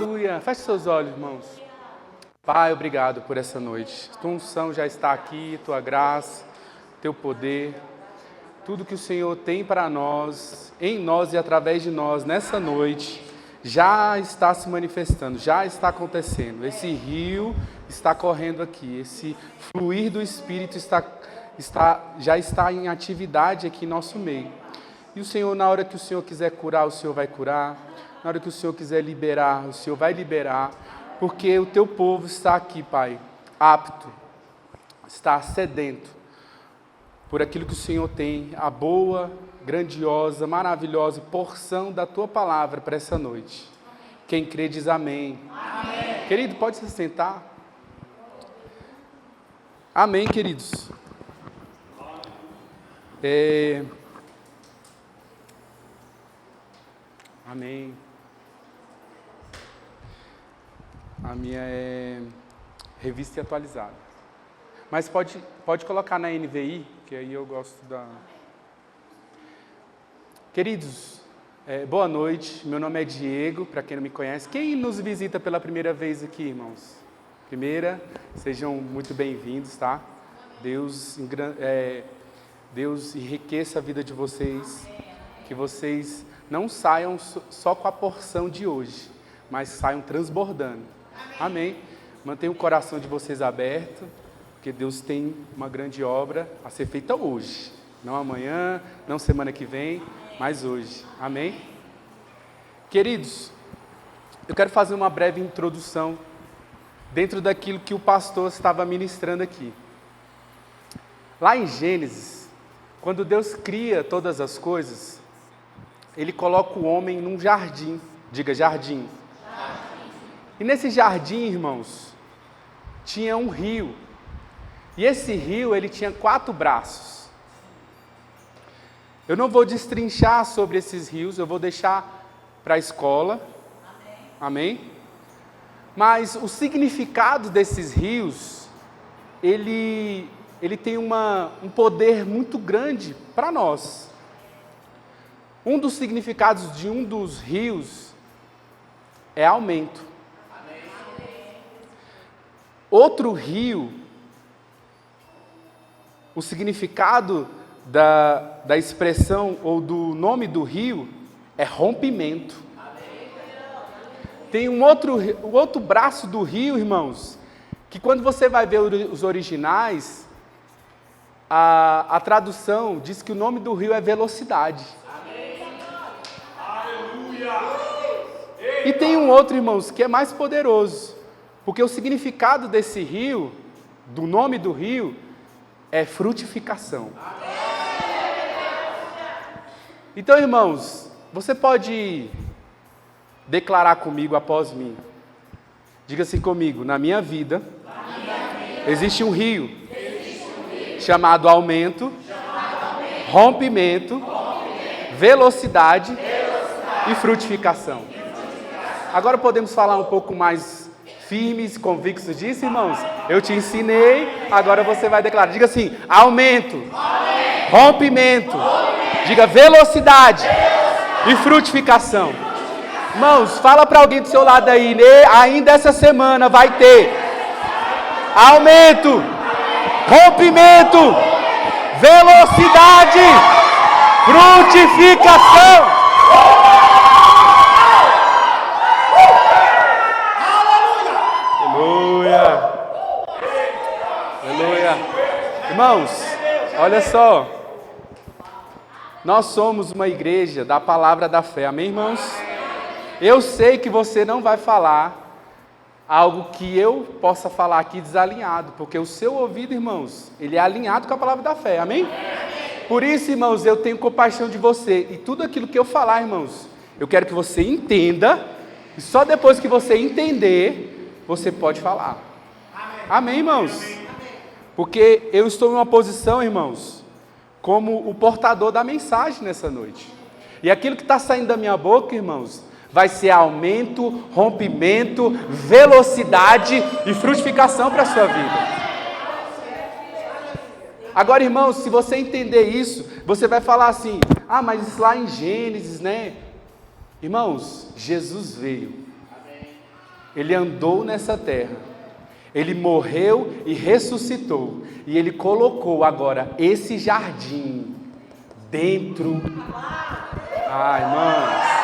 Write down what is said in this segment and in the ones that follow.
Aleluia. Feche seus olhos, irmãos. Pai, obrigado por essa noite. Tua unção já está aqui, tua graça, teu poder. Tudo que o Senhor tem para nós, em nós e através de nós, nessa noite, já está se manifestando, já está acontecendo. Esse rio está correndo aqui, esse fluir do Espírito já está em atividade aqui em nosso meio. E o Senhor, na hora que o Senhor quiser curar, o Senhor vai curar. Na hora que o Senhor quiser liberar, o Senhor vai liberar. Porque o teu povo está aqui, Pai, apto, está sedento por aquilo que o Senhor tem, a boa, grandiosa, maravilhosa porção da tua palavra para essa noite. Quem crê diz amém. Amém. Querido, pode se sentar. Amém, queridos. Amém. A minha é revista e atualizada. Mas pode colocar na NVI, que aí eu gosto da... Queridos, boa noite. Meu nome é Diego, para quem não me conhece. Quem nos visita pela primeira vez aqui, irmãos? Primeira, sejam muito bem-vindos, tá? Deus enriqueça a vida de vocês. Que vocês não saiam só com a porção de hoje, mas saiam transbordando. Amém. Mantenha o coração de vocês aberto, porque Deus tem uma grande obra a ser feita hoje. Não amanhã, não semana que vem, mas hoje. Amém? Queridos, eu quero fazer uma breve introdução dentro daquilo que o pastor estava ministrando aqui. Lá em Gênesis, quando Deus cria todas as coisas, Ele coloca o homem num jardim. Diga, jardim. E nesse jardim, irmãos, tinha um rio. E esse rio, ele tinha 4 braços. Eu não vou destrinchar sobre esses rios, eu vou deixar para a escola. Amém? Mas o significado desses rios, ele tem um poder muito grande para nós. Um dos significados de um dos rios é aumento. Outro rio, o significado da expressão ou do nome do rio é rompimento. Tem o outro braço do rio, irmãos, que quando você vai ver os originais, a tradução diz que o nome do rio é velocidade. E tem um outro, irmãos, que é mais poderoso. Porque o significado desse rio, do nome do rio, é frutificação. Então, irmãos, você pode declarar comigo após mim. Diga assim comigo: na minha vida, existe um rio chamado aumento, rompimento, velocidade e frutificação. Agora podemos falar um pouco mais firmes, convictos disso, irmãos? Eu te ensinei, agora você vai declarar. Diga assim: aumento, rompimento. Diga velocidade e frutificação. Irmãos, fala para alguém do seu lado aí, ainda essa semana vai ter aumento, rompimento, velocidade, frutificação. Aleluia. Irmãos, olha só. Nós somos uma igreja da palavra da fé. Amém, irmãos? Eu sei que você não vai falar algo que eu possa falar aqui desalinhado, porque o seu ouvido, irmãos, ele é alinhado com a palavra da fé. Amém? Por isso, irmãos, eu tenho compaixão de você. E tudo aquilo que eu falar, irmãos, eu quero que você entenda. E só depois que você entender, você pode falar. Amém, irmãos? Porque eu estou em uma posição, irmãos, como o portador da mensagem nessa noite. E aquilo que está saindo da minha boca, irmãos, vai ser aumento, rompimento, velocidade e frutificação para a sua vida. Agora, irmãos, se você entender isso, você vai falar assim: ah, mas lá em Gênesis, né? Irmãos, Jesus veio. Ele andou nessa terra, Ele morreu e ressuscitou, e Ele colocou agora esse jardim dentro. Ai, irmãos.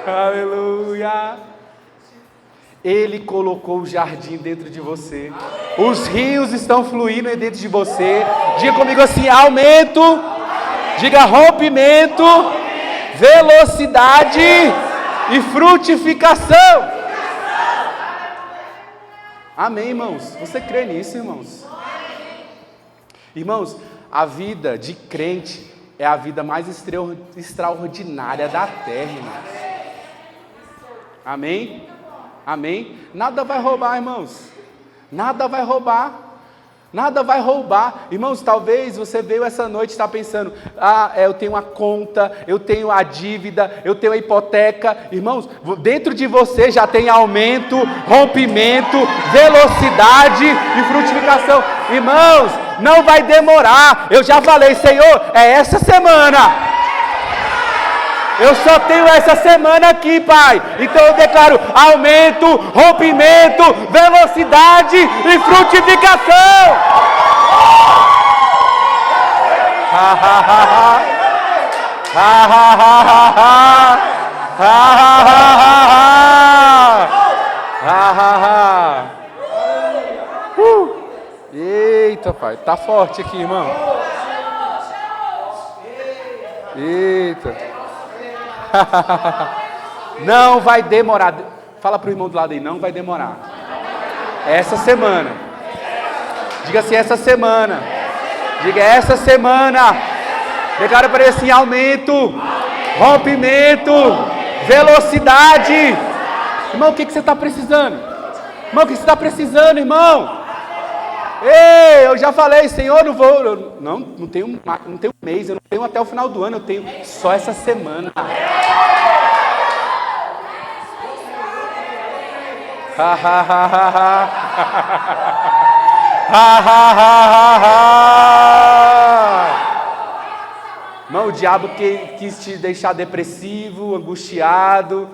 Aleluia! Ele colocou o jardim dentro de você. Os rios estão fluindo dentro de você. Diga comigo assim: aumento. Diga rompimento, velocidade e frutificação. Amém, irmãos? Você crê nisso, irmãos? Irmãos, a vida de crente é a vida mais extraordinária da terra, irmãos. Amém? Amém? Nada vai roubar, irmãos. Nada vai roubar. Nada vai roubar. Irmãos, talvez você veio essa noite e está pensando: eu tenho a conta, eu tenho a dívida, eu tenho a hipoteca. Irmãos, dentro de você já tem aumento, rompimento, velocidade e frutificação. Irmãos, não vai demorar. Eu já falei: Senhor, é essa semana. Eu só tenho essa semana aqui, Pai. Então eu declaro aumento, rompimento, velocidade e frutificação. Eita, Pai, tá forte aqui, irmão. Eita. Não vai demorar. Fala para o irmão do lado aí: não vai demorar. Essa semana. Diga assim: essa semana. Diga: essa semana. Declara para ele assim: aumento, rompimento, velocidade. Irmão, o que você está precisando? Irmão, o que você está precisando, irmão? Ei, eu já falei: Senhor, não tenho um mês, eu não tenho até o final do ano, eu tenho só essa semana. Irmão, o diabo quis te deixar depressivo, angustiado.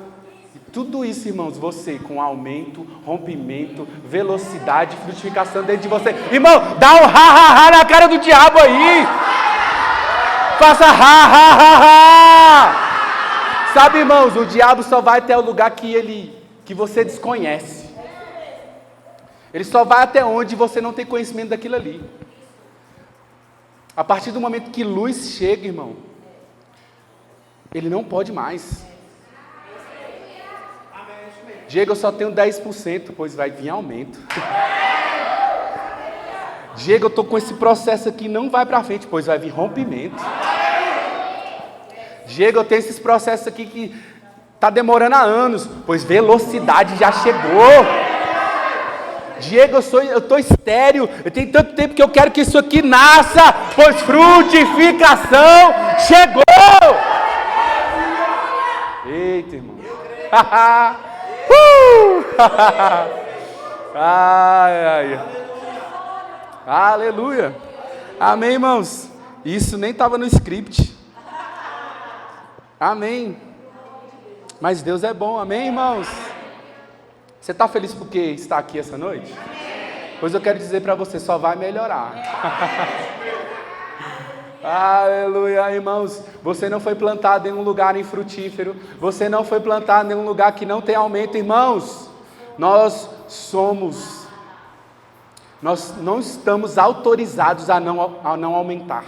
Tudo isso, irmãos, você com aumento, rompimento, velocidade, frutificação dentro de você. Irmão, dá um ha-ha-ha na cara do diabo aí. Faça ha-ha-ha-ha. Sabe, irmãos, o diabo só vai até o lugar que você desconhece. Ele só vai até onde você não tem conhecimento daquilo ali. A partir do momento que luz chega, irmão, ele não pode mais. Diego, eu só tenho 10%, pois vai vir aumento. Diego, eu estou com esse processo aqui, não vai para frente, pois vai vir rompimento. Diego, eu tenho esses processos aqui que está demorando há anos, pois velocidade já chegou. Diego, eu estou estéril, eu tenho tanto tempo que eu quero que isso aqui nasça, pois frutificação chegou. Eita, irmão. Ai, ai. Aleluia. Amém, irmãos. Isso nem estava no script. Amém. Mas Deus é bom, amém, irmãos? Você está feliz porque está aqui essa noite? Pois eu quero dizer para você, só vai melhorar. Aleluia, irmãos. Você não foi plantado em um lugar infrutífero. Você não foi plantado em um lugar que não tem aumento, irmãos. Nós não estamos autorizados a não aumentar.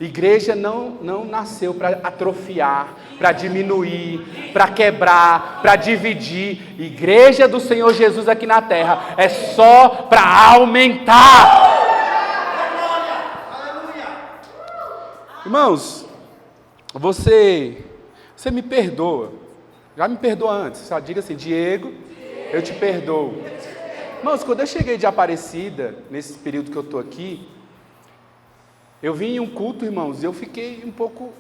Igreja não nasceu para atrofiar, para diminuir, para quebrar, para dividir. Igreja do Senhor Jesus aqui na terra é só para aumentar. Irmãos, você me perdoa. Já me perdoa antes. Só diga assim: Diego, eu te perdoo. Irmãos, quando eu cheguei de Aparecida, nesse período que eu estou aqui, eu vim em um culto, irmãos, e eu fiquei um pouco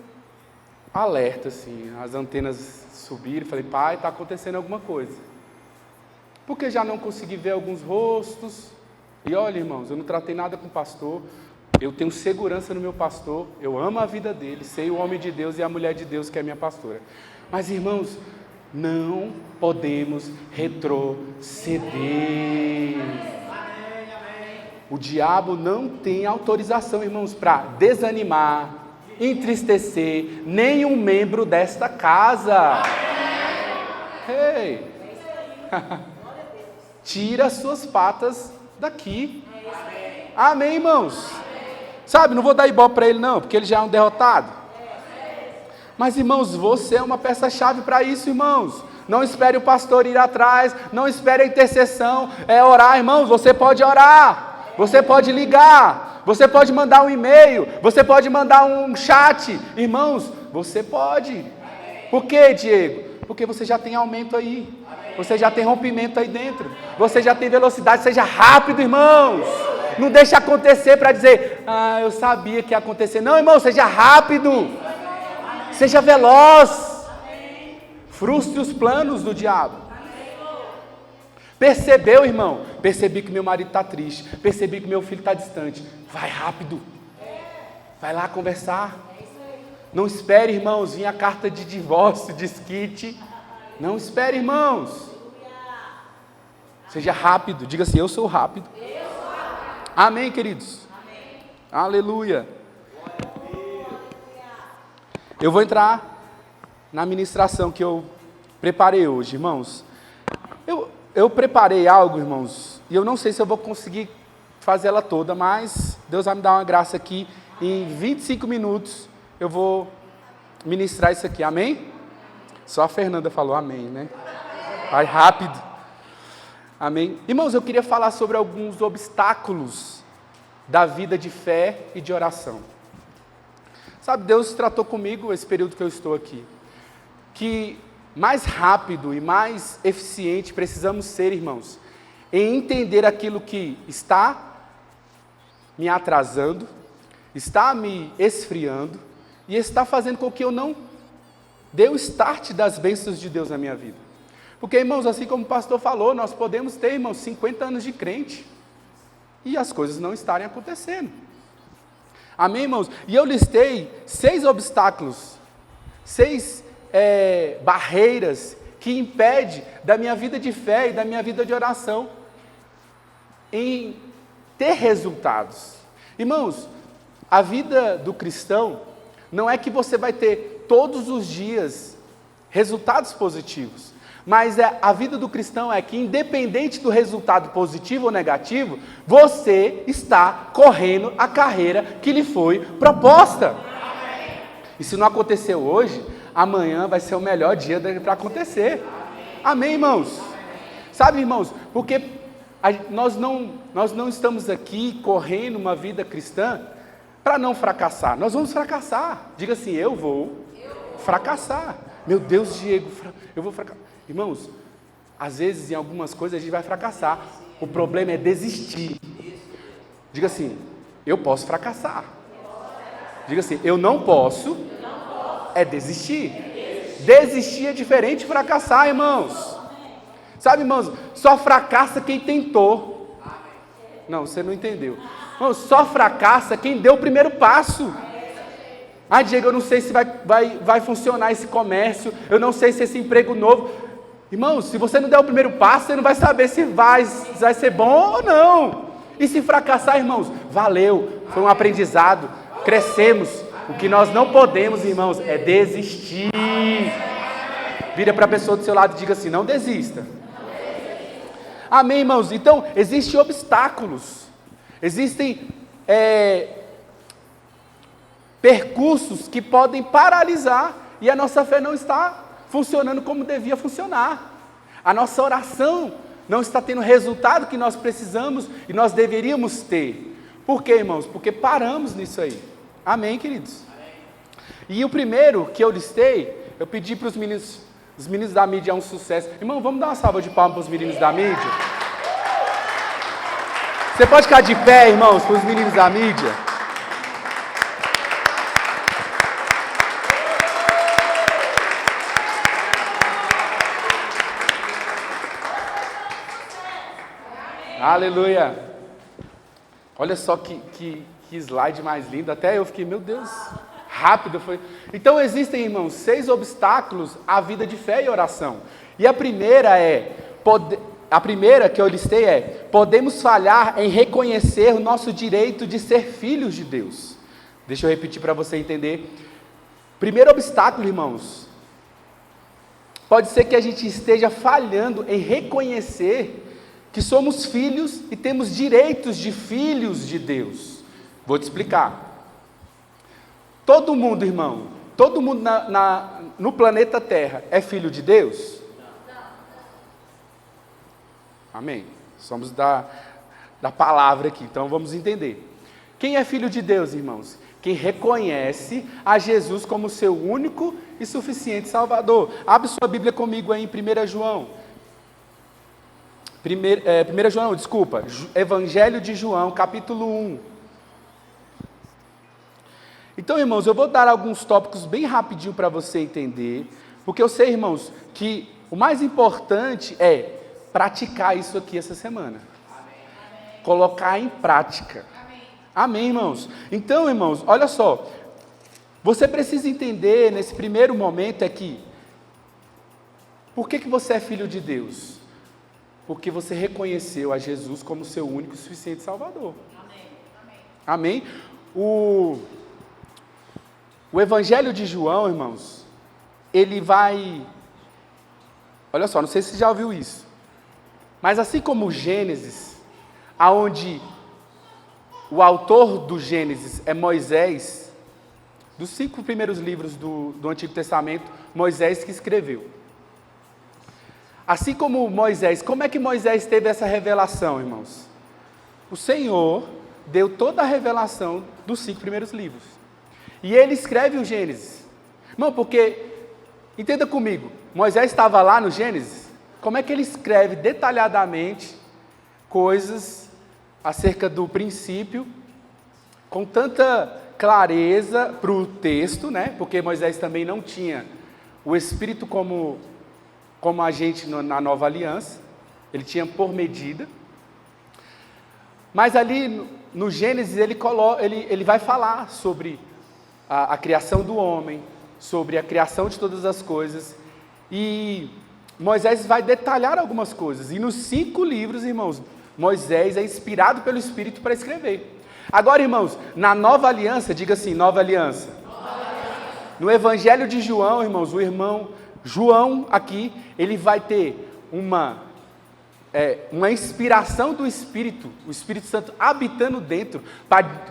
alerta, assim. As antenas subiram, falei: pai, está acontecendo alguma coisa. Porque já não consegui ver alguns rostos. E olha, irmãos, eu não tratei nada com o pastor. Eu tenho segurança no meu pastor, eu amo a vida dele, sei o homem de Deus e a mulher de Deus que é minha pastora. Mas, irmãos, não podemos retroceder. O diabo não tem autorização, irmãos, para desanimar, entristecer nenhum membro desta casa. Ei! Tira as suas patas daqui. Amém, irmãos? Sabe, não vou dar ibope para ele não, porque ele já é um derrotado. Mas, irmãos, você é uma peça-chave para isso, irmãos. Não espere o pastor ir atrás, não espere a intercessão, é orar, irmãos. Você pode orar, você pode ligar, você pode mandar um e-mail, você pode mandar um chat. Irmãos, você pode. Por quê, Diego? Porque você já tem aumento aí, você já tem rompimento aí dentro, você já tem velocidade. Seja rápido, irmãos. Não deixe acontecer para dizer, eu sabia que ia acontecer. Não, irmão, seja rápido, seja veloz. Frustre os planos do diabo. Percebeu, irmão? Percebi que meu marido está triste, percebi que meu filho está distante. Vai rápido, vai lá conversar. Não espere, irmãos, vir a carta de divórcio, desquite. Não espere, irmãos. Seja rápido, diga assim, eu sou rápido. Amém, queridos? Amém. Aleluia. Eu vou entrar na ministração que eu preparei hoje, irmãos. Eu preparei algo, irmãos, e eu não sei se eu vou conseguir fazer ela toda, mas Deus vai me dar uma graça aqui. Em 25 minutos eu vou ministrar isso aqui, amém? Só a Fernanda falou amém, né? Vai rápido. Amém? Irmãos, eu queria falar sobre alguns obstáculos da vida de fé e de oração. Sabe, Deus tratou comigo esse período que eu estou aqui, que mais rápido e mais eficiente precisamos ser, irmãos, em entender aquilo que está me atrasando, está me esfriando e está fazendo com que eu não dê o start das bênçãos de Deus na minha vida. Porque, irmãos, assim como o pastor falou, nós podemos ter, irmãos, 50 anos de crente e as coisas não estarem acontecendo. Amém, irmãos? E eu listei 6 obstáculos, 6 barreiras que impedem da minha vida de fé e da minha vida de oração em ter resultados. Irmãos, a vida do cristão não é que você vai ter todos os dias resultados positivos, mas a vida do cristão é que, independente do resultado positivo ou negativo, você está correndo a carreira que lhe foi proposta. E se não aconteceu hoje, amanhã vai ser o melhor dia para acontecer. Amém, irmãos? Sabe, irmãos, porque nós não estamos aqui correndo uma vida cristã para não fracassar. Nós vamos fracassar. Diga assim, eu vou fracassar. Meu Deus, Diego, eu vou fracassar. Irmãos, às vezes em algumas coisas a gente vai fracassar. O problema é desistir. Diga assim, eu posso fracassar. Diga assim, eu não posso é desistir. Desistir é diferente de fracassar, irmãos. Sabe, irmãos, só fracassa quem tentou. Não, você não entendeu. Irmãos, só fracassa quem deu o primeiro passo. Diego, eu não sei se vai funcionar esse comércio, eu não sei se esse emprego novo. Irmãos, se você não der o primeiro passo, você não vai saber se vai ser bom ou não. E se fracassar, irmãos, valeu, foi um aprendizado, crescemos. O que nós não podemos, irmãos, é desistir. Vira para a pessoa do seu lado e diga assim, não desista. Amém, irmãos? Então, existem obstáculos, existem percursos que podem paralisar e a nossa fé não está funcionando como devia funcionar. A nossa oração não está tendo o resultado que nós precisamos e nós deveríamos ter. Por quê, irmãos? Porque paramos nisso aí. Amém, queridos? E o primeiro que eu listei, eu pedi para os meninos da mídia, é um sucesso. Irmão, vamos dar uma salva de palmas para os meninos da mídia? Você pode ficar de pé, irmãos, para os meninos da mídia? Aleluia! Olha só que Que slide mais lindo. Até eu fiquei, meu Deus, rápido foi. Então existem, irmãos, 6 obstáculos à vida de fé e oração. E a primeira que eu listei é: podemos falhar em reconhecer o nosso direito de ser filhos de Deus. Deixa eu repetir para você entender. Primeiro obstáculo, irmãos, pode ser que a gente esteja falhando em reconhecer que somos filhos e temos direitos de filhos de Deus. Vou te explicar. Todo mundo, irmão, todo mundo no planeta Terra é filho de Deus? Amém. Somos da palavra aqui, então vamos entender. Quem é filho de Deus, irmãos? Quem reconhece a Jesus como seu único e suficiente Salvador. Abre sua Bíblia comigo aí em 1 João. Evangelho de João, capítulo 1. Então, irmãos, eu vou dar alguns tópicos bem rapidinho para você entender, porque eu sei, irmãos, que o mais importante é praticar isso aqui essa semana. Amém. Colocar em prática. Amém. Amém, irmãos? Então, irmãos, olha só, você precisa entender nesse primeiro momento é que, por que você é filho de Deus? Porque você reconheceu a Jesus como seu único e suficiente Salvador. Amém. Amém? O Evangelho de João, irmãos, ele vai... Olha só, não sei se você já ouviu isso, mas assim como o Gênesis, aonde o autor do Gênesis é Moisés, dos 5 primeiros livros do Antigo Testamento, Moisés que escreveu. Assim como Moisés, como é que Moisés teve essa revelação, irmãos? O Senhor deu toda a revelação dos 5 primeiros livros. E ele escreve o Gênesis. Não, porque, entenda comigo, Moisés estava lá no Gênesis, como é que ele escreve detalhadamente coisas acerca do princípio, com tanta clareza para o texto, né? Porque Moisés também não tinha o Espírito como a gente na Nova Aliança, ele tinha por medida. Mas ali no Gênesis ele vai falar sobre a criação do homem, sobre a criação de todas as coisas, e Moisés vai detalhar algumas coisas, e nos 5 livros, irmãos, Moisés é inspirado pelo Espírito para escrever. Agora, irmãos, na Nova Aliança, diga assim, Nova Aliança. No Evangelho de João, irmãos, o irmão João aqui, ele vai ter uma inspiração do Espírito, o Espírito Santo habitando dentro,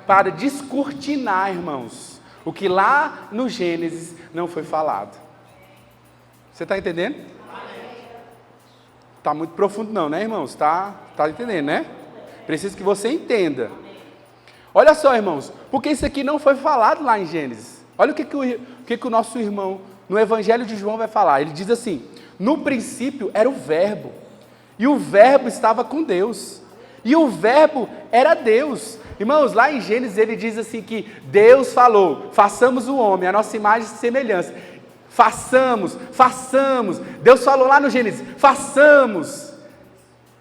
para descortinar, irmãos, o que lá no Gênesis não foi falado. Você está entendendo? Está muito profundo não, né, irmãos? Está entendendo, né? Preciso que você entenda. Olha só, irmãos, porque isso aqui não foi falado lá em Gênesis. Olha o que o nosso irmão, no Evangelho de João, vai falar. Ele diz assim: no princípio era o Verbo, e o Verbo estava com Deus, e o Verbo era Deus. Irmãos, lá em Gênesis ele diz assim que Deus falou, façamos o homem, a nossa imagem e semelhança. Façamos. Deus falou lá no Gênesis, façamos.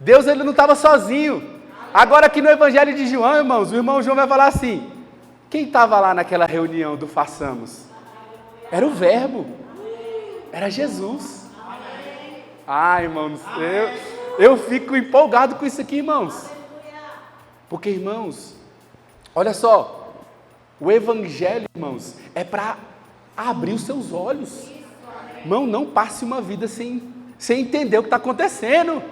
Deus, ele não estava sozinho. Agora aqui no Evangelho de João, irmãos, o irmão João vai falar assim: quem estava lá naquela reunião do façamos? Era o Verbo, era Jesus. Ai, irmãos, eu fico empolgado com isso aqui, irmãos. Porque, irmãos, olha só, o Evangelho, irmãos, é para abrir os seus olhos. Irmão, não passe uma vida sem entender o que está acontecendo.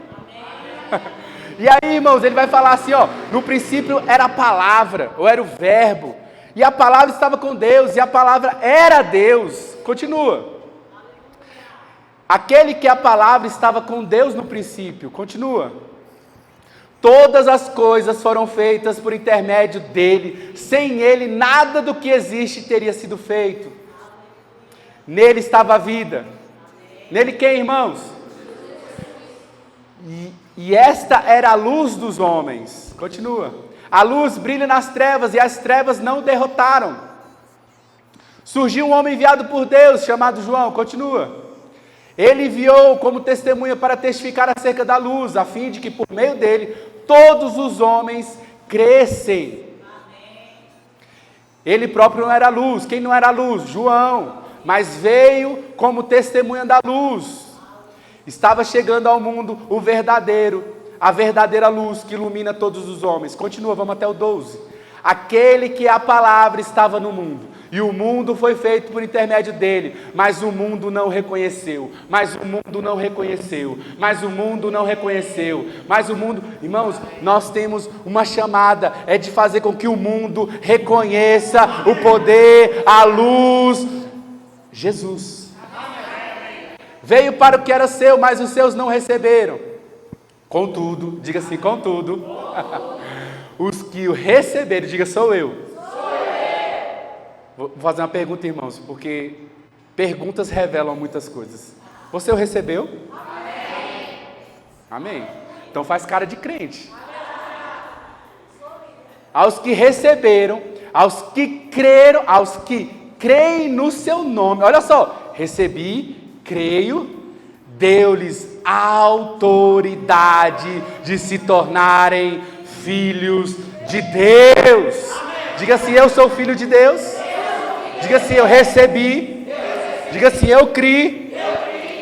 E aí, irmãos, ele vai falar assim, ó, no princípio era a palavra, ou era o Verbo, e a palavra estava com Deus, e a palavra era Deus. Continua. Aquele que a palavra estava com Deus no princípio. Continua. Todas as coisas foram feitas por intermédio dele. Sem ele, nada do que existe teria sido feito. Nele estava a vida. Nele quem, irmãos? E esta era a luz dos homens. Continua. A luz brilha nas trevas e as trevas não o derrotaram. Surgiu um homem enviado por Deus, chamado João. Continua. Ele enviou como testemunha para testificar acerca da luz, a fim de que por meio dele todos os homens crescem. Ele próprio não era luz. Quem não era luz? João. Mas veio como testemunha da luz. Estava chegando ao mundo a verdadeira luz que ilumina todos os homens. Continua, vamos até o 12. Aquele que é a palavra estava no mundo, e o mundo foi feito por intermédio dele, mas o mundo não reconheceu, irmãos, nós temos uma chamada, é de fazer com que o mundo reconheça o poder, a luz, Jesus. Veio para o que era seu, mas os seus não receberam. Contudo, diga assim, contudo, os que o receberam, diga, sou eu. Vou fazer uma pergunta, irmãos, porque perguntas revelam muitas coisas. Você o recebeu? Amém. Amém. Então faz cara de crente. Aos que receberam, aos que creram, aos que creem no seu nome. Olha só, recebi, creio, deu-lhes autoridade de se tornarem filhos de Deus. Diga assim, eu sou filho de Deus. Diga assim, eu recebi. Diga assim, eu criei.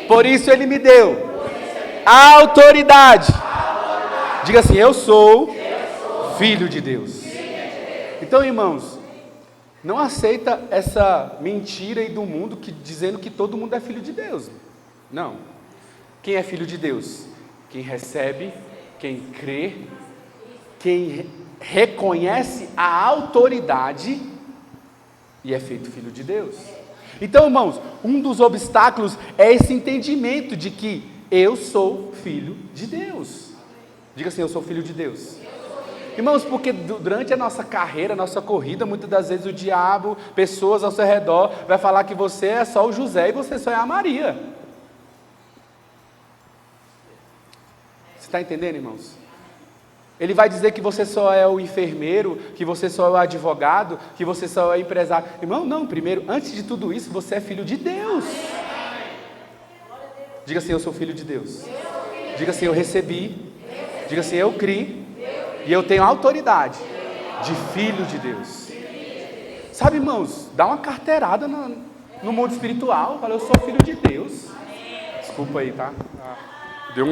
Por isso ele me deu autoridade. Diga assim, eu sou filho de Deus. Então, irmãos, não aceita essa mentira aí do mundo dizendo que todo mundo é filho de Deus. Não. Quem é filho de Deus? Quem recebe, quem crê, quem reconhece a autoridade e é feito filho de Deus. Então, irmãos, um dos obstáculos é esse entendimento de que eu sou filho de Deus. Diga assim, eu sou filho de Deus. Irmãos, porque durante a nossa carreira, a nossa corrida, muitas das vezes o diabo, pessoas ao seu redor, vai falar que você é só o José e você só é a Maria. Você está entendendo, irmãos? Ele vai dizer que você só é o enfermeiro, que você só é o advogado, que você só é o empresário. Irmão, não, primeiro, antes de tudo isso, você é filho de Deus. Diga assim, eu sou filho de Deus. Diga assim, eu recebi. Diga assim, eu criei. E eu tenho autoridade de filho de Deus. Sabe, irmãos, dá uma carteirada no mundo espiritual. Fala, eu sou filho de Deus. Desculpa aí, tá? Deu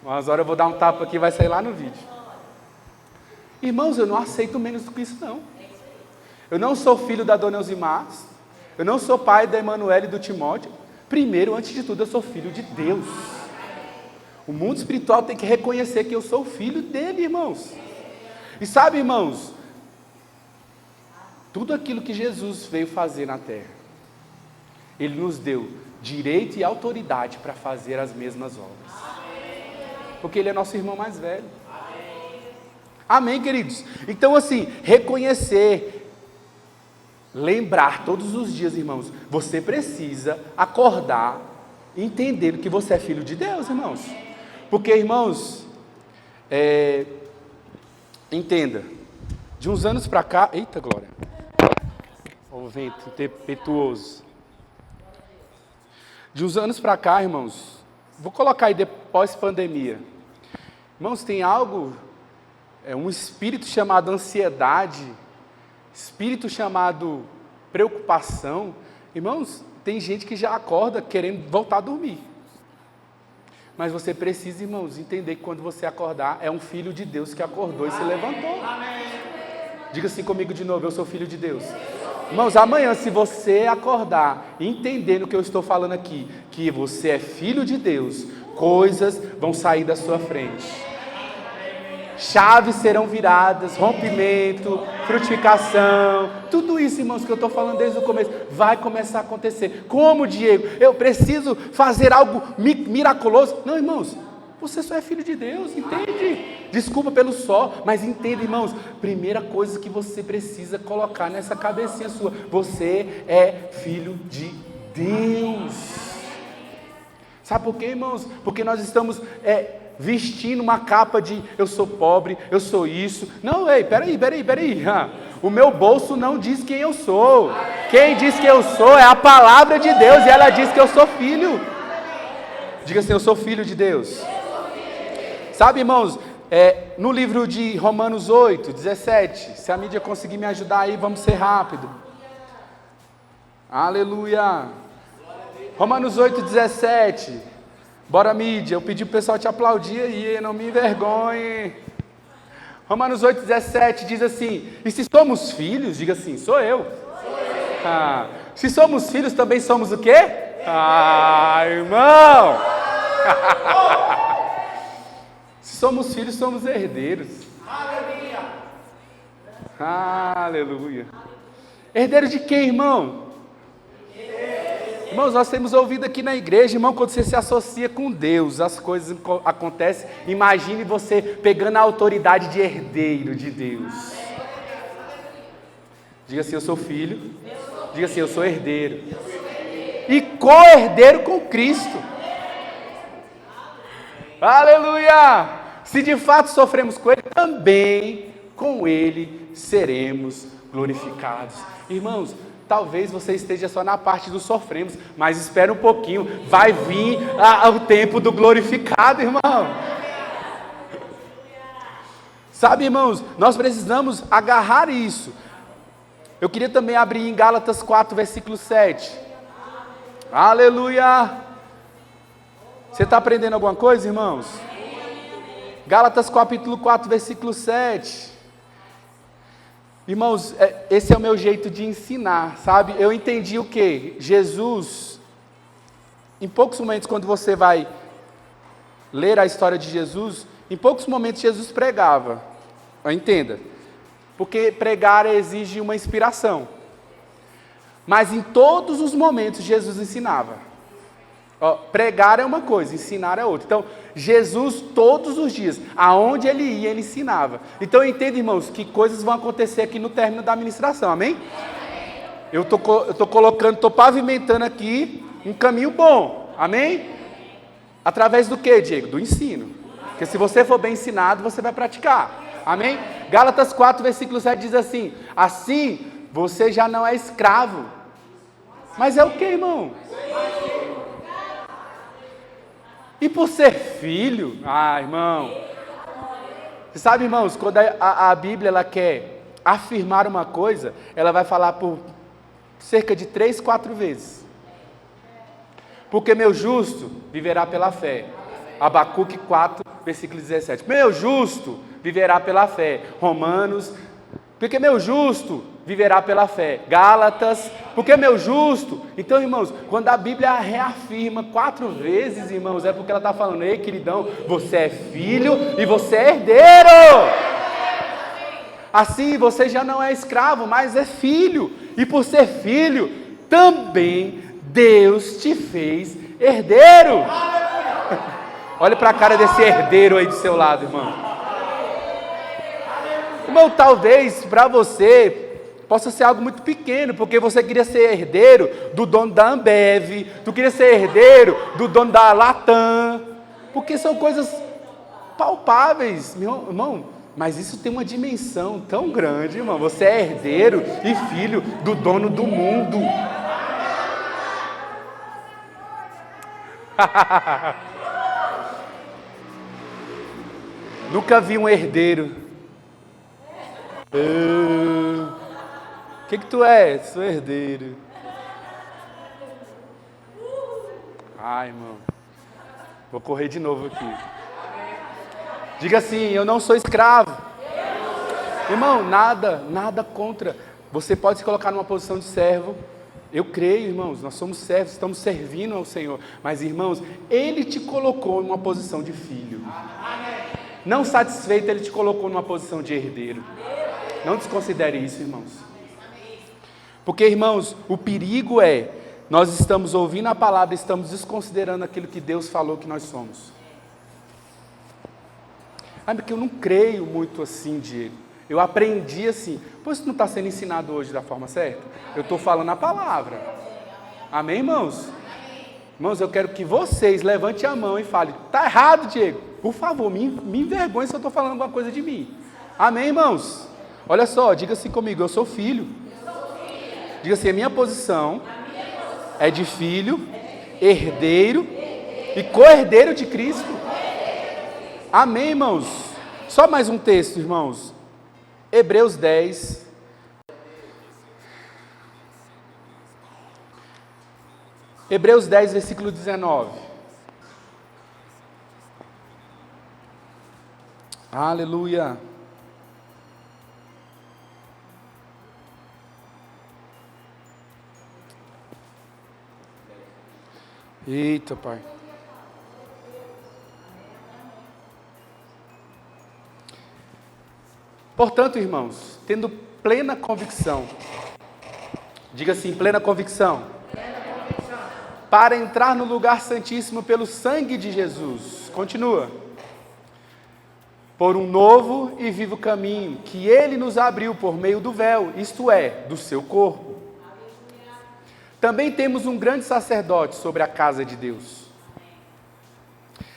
umas horas eu vou dar um tapa aqui e vai sair lá no vídeo. Irmãos, eu não aceito menos do que isso, não. Eu não sou filho da dona Elzimar. Eu não sou pai da Emanuele e do Timóteo. Primeiro, antes de tudo, eu sou filho de Deus. O mundo espiritual tem que reconhecer que eu sou filho dele, irmãos. E sabe, irmãos, tudo aquilo que Jesus veio fazer na terra, ele nos deu direito e autoridade para fazer as mesmas obras. Porque ele é nosso irmão mais velho. Amém, queridos? Então, assim, reconhecer, lembrar todos os dias, irmãos, você precisa acordar entendendo que você é filho de Deus, irmãos. Porque, irmãos, entenda, de uns anos para cá, eita glória, o vento impetuoso. De uns anos para cá, irmãos, vou colocar aí depois pandemia. Irmãos, tem algo, um espírito chamado ansiedade, espírito chamado preocupação. Irmãos, tem gente que já acorda querendo voltar a dormir. Mas você precisa, irmãos, entender que quando você acordar, é um filho de Deus que acordou e se levantou. Diga assim comigo de novo, eu sou filho de Deus. Irmãos, amanhã, se você acordar, entendendo o que eu estou falando aqui, que você é filho de Deus, coisas vão sair da sua frente. Chaves serão viradas, rompimento, frutificação, tudo isso, irmãos, que eu estou falando desde o começo, vai começar a acontecer. Como, Diego? Eu preciso fazer algo miraculoso? Não, irmãos, você só é filho de Deus, entende? Desculpa pelo só, mas entenda, irmãos, primeira coisa que você precisa colocar nessa cabecinha sua, você é filho de Deus. Sabe por quê, irmãos? Porque nós estamos vestindo uma capa de eu sou pobre, eu sou isso. Não, peraí. O meu bolso não diz quem eu sou. Quem diz que eu sou é a palavra de Deus e ela diz que eu sou filho. Diga assim, eu sou filho de Deus. Sabe, irmãos, no livro de Romanos 8, 17, se a mídia conseguir me ajudar aí, vamos ser rápido. Aleluia. Romanos 8, 17. Bora, mídia, eu pedi pro pessoal te aplaudir aí, não me envergonhe. Romanos 8, 17 diz assim: e se somos filhos, diga assim, sou eu. Se somos filhos, também somos o quê? Irmão! Se somos filhos, somos herdeiros. Aleluia. Herdeiro de quem, irmão? Irmãos, nós temos ouvido aqui na igreja, irmão, quando você se associa com Deus, as coisas acontecem. Imagine você pegando a autoridade de herdeiro de Deus. Diga assim, eu sou filho. Diga assim, eu sou herdeiro. E co-herdeiro com Cristo. Aleluia! Se de fato sofremos com Ele, também com Ele seremos glorificados. Irmãos, talvez você esteja só na parte do sofremos, mas espera um pouquinho, vai vir o tempo do glorificado, irmão. Sabe, irmãos, nós precisamos agarrar isso. Eu queria também abrir em Gálatas 4, versículo 7. Aleluia! Você está aprendendo alguma coisa, irmãos? Gálatas capítulo 4, versículo 7. Irmãos, esse é o meu jeito de ensinar, sabe? Eu entendi o que? Jesus, em poucos momentos, quando você vai ler a história de Jesus, em poucos momentos Jesus pregava. Entenda. Porque pregar exige uma inspiração. Mas em todos os momentos Jesus ensinava. Pregar é uma coisa, ensinar é outra. Então, Jesus todos os dias, aonde ele ia, ele ensinava. Então, entenda, irmãos, que coisas vão acontecer aqui no término da administração, amém? Eu estou pavimentando aqui um caminho bom, amém? Através do que, Diego? Do ensino. Porque se você for bem ensinado, você vai praticar. Amém? Gálatas 4, versículo 7 diz assim: assim, você já não é escravo. Mas é o que, irmão? E por ser filho, irmão. Você sabe, irmãos, quando a Bíblia ela quer afirmar uma coisa, ela vai falar por cerca de 3, 4 vezes. Porque meu justo viverá pela fé. Abacuque 4, versículo 17. Meu justo viverá pela fé. Romanos, porque meu justo viverá pela fé. Gálatas, porque meu justo. Então, irmãos, quando a Bíblia reafirma 4 vezes, irmãos, é porque ela está falando: ei, queridão, você é filho e você é herdeiro. Assim, você já não é escravo, mas é filho. E por ser filho, também Deus te fez herdeiro. Olha para a cara desse herdeiro aí do seu lado, irmão. Irmão, talvez para você possa ser algo muito pequeno, porque você queria ser herdeiro do dono da Ambev, tu queria ser herdeiro do dono da Latam, porque são coisas palpáveis, meu irmão. Mas isso tem uma dimensão tão grande, irmão. Você é herdeiro e filho do dono do mundo. Nunca vi um herdeiro. O que tu é? Sou herdeiro. Irmão. Vou correr de novo aqui. Diga assim: eu não sou escravo. Irmão, nada contra. Você pode se colocar numa posição de servo. Eu creio, irmãos, nós somos servos, estamos servindo ao Senhor. Mas, irmãos, Ele te colocou numa posição de filho. Não satisfeito, Ele te colocou numa posição de herdeiro. Não desconsidere isso, irmãos. Porque, irmãos, o perigo é, nós estamos ouvindo a palavra, estamos desconsiderando aquilo que Deus falou que nós somos. Porque eu não creio muito assim, Diego. Eu aprendi assim. Pois não está sendo ensinado hoje da forma certa? Eu estou falando a palavra. Amém, irmãos? Irmãos, eu quero que vocês levantem a mão e falem: está errado, Diego. Por favor, me envergonhe se eu estou falando alguma coisa de mim. Amém, irmãos? Olha só, diga assim comigo: eu sou filho. Diga assim: a minha posição é de filho, herdeiro e co-herdeiro de Cristo. Amém, irmãos? Só mais um texto, irmãos. Hebreus 10. Hebreus 10, versículo 19. Aleluia. Eita, Pai. Portanto, irmãos, tendo plena convicção, diga assim, plena convicção, para entrar no lugar santíssimo pelo sangue de Jesus, continua, por um novo e vivo caminho, que Ele nos abriu por meio do véu, isto é, do seu corpo. Também temos um grande sacerdote sobre a casa de Deus.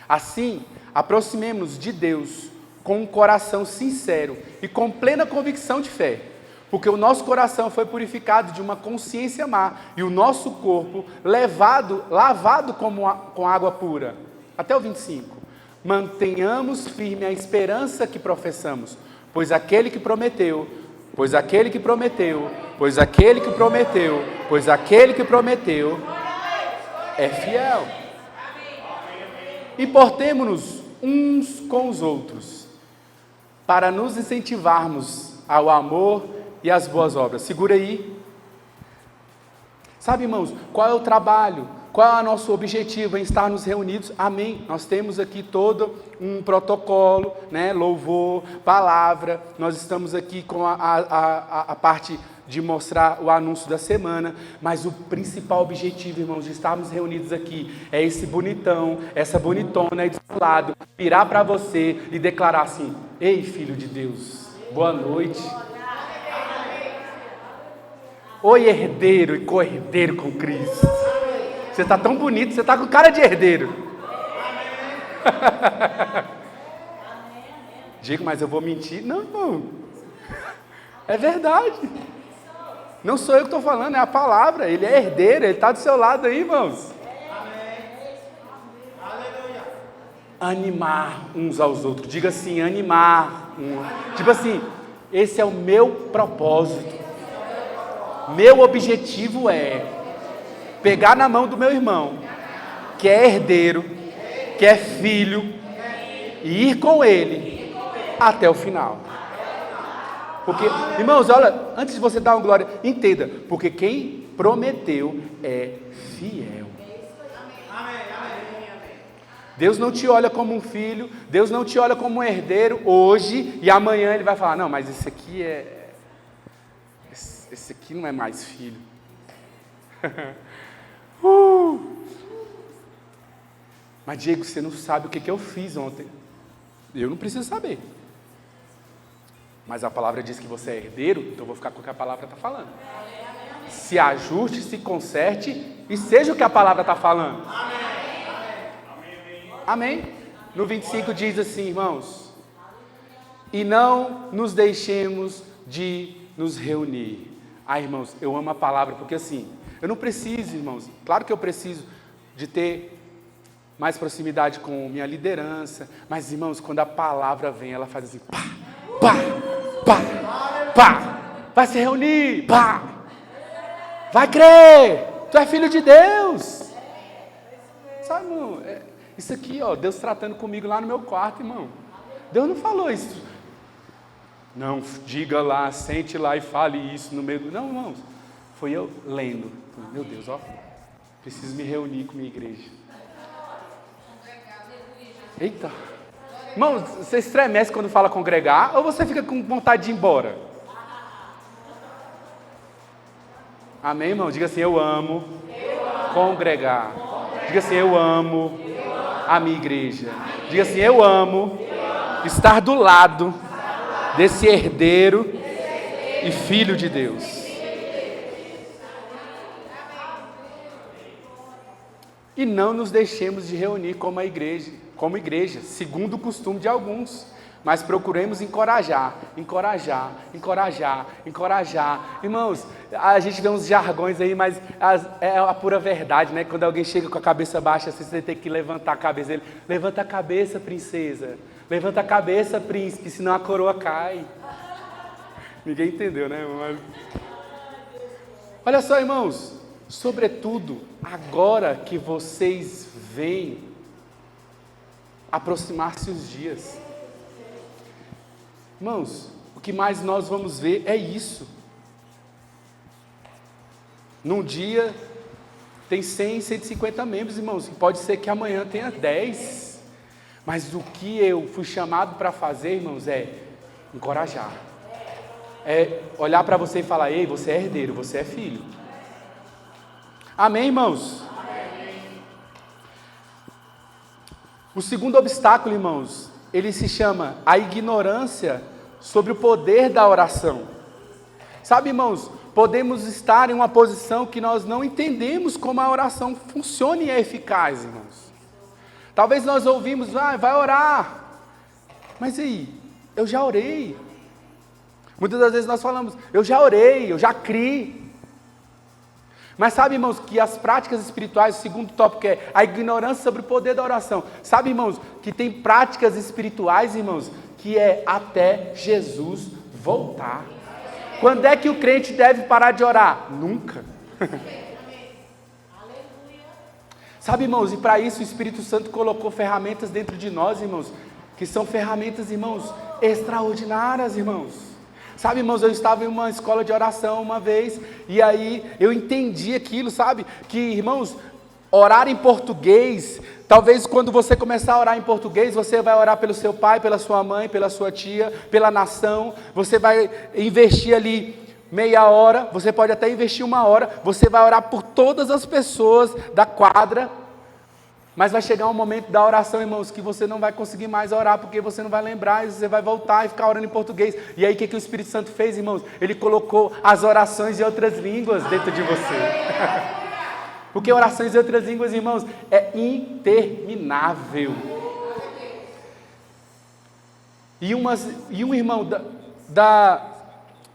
Assim, aproximemo-nos de Deus com um coração sincero e com plena convicção de fé, porque o nosso coração foi purificado de uma consciência má e o nosso corpo lavado com água pura. Até o 25. Mantenhamos firme a esperança que professamos, pois aquele que prometeu é fiel. Importemo-nos uns com os outros, para nos incentivarmos ao amor e às boas obras. Segura aí. Sabe, irmãos, qual é o trabalho? Qual é o nosso objetivo em estarmos reunidos? Amém. Nós temos aqui todo um protocolo, né? Louvor, palavra. Nós estamos aqui com a parte de mostrar o anúncio da semana. Mas o principal objetivo, irmãos, de estarmos reunidos aqui é esse bonitão, essa bonitona aí do seu lado, virar para você e declarar assim: ei, filho de Deus, boa noite. Oi, herdeiro e co-herdeiro com Cristo. Você está tão bonito, você está com cara de herdeiro. Digo, mas eu vou mentir? Não, é verdade. Não sou eu que estou falando, é a palavra. Ele é herdeiro, ele está do seu lado aí, irmãos. Animar uns aos outros. Diga assim, animar. Tipo assim, esse é o meu propósito. Meu objetivo é pegar na mão do meu irmão, que é herdeiro, que é filho, e ir com ele até o final. Porque, irmãos, olha, antes de você dar uma glória, entenda, porque quem prometeu é fiel. Deus não te olha como um filho, Deus não te olha como um herdeiro hoje, e amanhã ele vai falar: não, mas esse aqui não é mais filho. Mas Diego, você não sabe o que eu fiz ontem. Eu não preciso saber. Mas a palavra diz que você é herdeiro, então eu vou ficar com o que a palavra está falando. Se ajuste, se conserte e seja o que a palavra está falando. Amém? No 25 diz assim, irmãos: e não nos deixemos de nos reunir. Irmãos, eu amo a palavra, porque assim, eu não preciso, irmãos, claro que eu preciso de ter mais proximidade com minha liderança, mas, irmãos, quando a palavra vem, ela faz assim, pá, pá, pá, pá, vai se reunir, pá, vai crer, tu é filho de Deus. Sabe, irmão, isso aqui, ó, Deus tratando comigo lá no meu quarto, irmão. Deus não falou isso. Não, diga lá, sente lá e fale isso no meio do... Não, irmãos, foi eu lendo. Meu Deus, ó, preciso me reunir com minha igreja. Eita. Irmão, você estremece quando fala congregar ou você fica com vontade de ir embora? Amém, irmão? Diga assim, eu amo congregar. Diga assim, eu amo a minha igreja. Diga assim, eu amo estar do lado desse herdeiro e filho de Deus. E não nos deixemos de reunir como igreja, segundo o costume de alguns, mas procuremos encorajar. Irmãos, a gente vê uns jargões aí, mas é a pura verdade, né? Quando alguém chega com a cabeça baixa, você tem que levantar a cabeça dele. Levanta a cabeça, princesa. Levanta a cabeça, príncipe, senão a coroa cai. Ninguém entendeu, né? Mas... Olha só, irmãos. Sobretudo, agora que vocês veem aproximar-se os dias. Irmãos, o que mais nós vamos ver é isso. Num dia tem 100, 150 membros, irmãos. E pode ser que amanhã tenha 10. Mas o que eu fui chamado para fazer, irmãos, é encorajar. É olhar para você e falar: ei, você é herdeiro, você é filho. Amém, irmãos? Amém. O segundo obstáculo, irmãos, ele se chama a ignorância sobre o poder da oração. Sabe, irmãos, podemos estar em uma posição que nós não entendemos como a oração funciona e é eficaz, irmãos. Talvez nós ouvimos: vai orar. Mas e aí? Eu já orei. Muitas das vezes nós falamos: eu já orei, eu já criei. Mas sabe, irmãos, que as práticas espirituais, o segundo tópico é a ignorância sobre o poder da oração. Sabe, irmãos, que tem práticas espirituais, irmãos, que é até Jesus voltar. Quando é que o crente deve parar de orar? Nunca. Sabe, irmãos, e para isso o Espírito Santo colocou ferramentas dentro de nós, irmãos, que são ferramentas, irmãos, extraordinárias, irmãos. Sabe, irmãos, eu estava em uma escola de oração uma vez, e aí eu entendi aquilo, sabe? Que, irmãos, orar em português, talvez quando você começar a orar em português, você vai orar pelo seu pai, pela sua mãe, pela sua tia, pela nação, você vai investir ali meia hora, você pode até investir 1 hora, você vai orar por todas as pessoas da quadra, mas vai chegar um momento da oração, irmãos, que você não vai conseguir mais orar, porque você não vai lembrar, e você vai voltar e ficar orando em português. E aí o que o Espírito Santo fez, irmãos? Ele colocou as orações em outras línguas dentro de você. Porque orações em outras línguas, irmãos, é interminável. E um irmão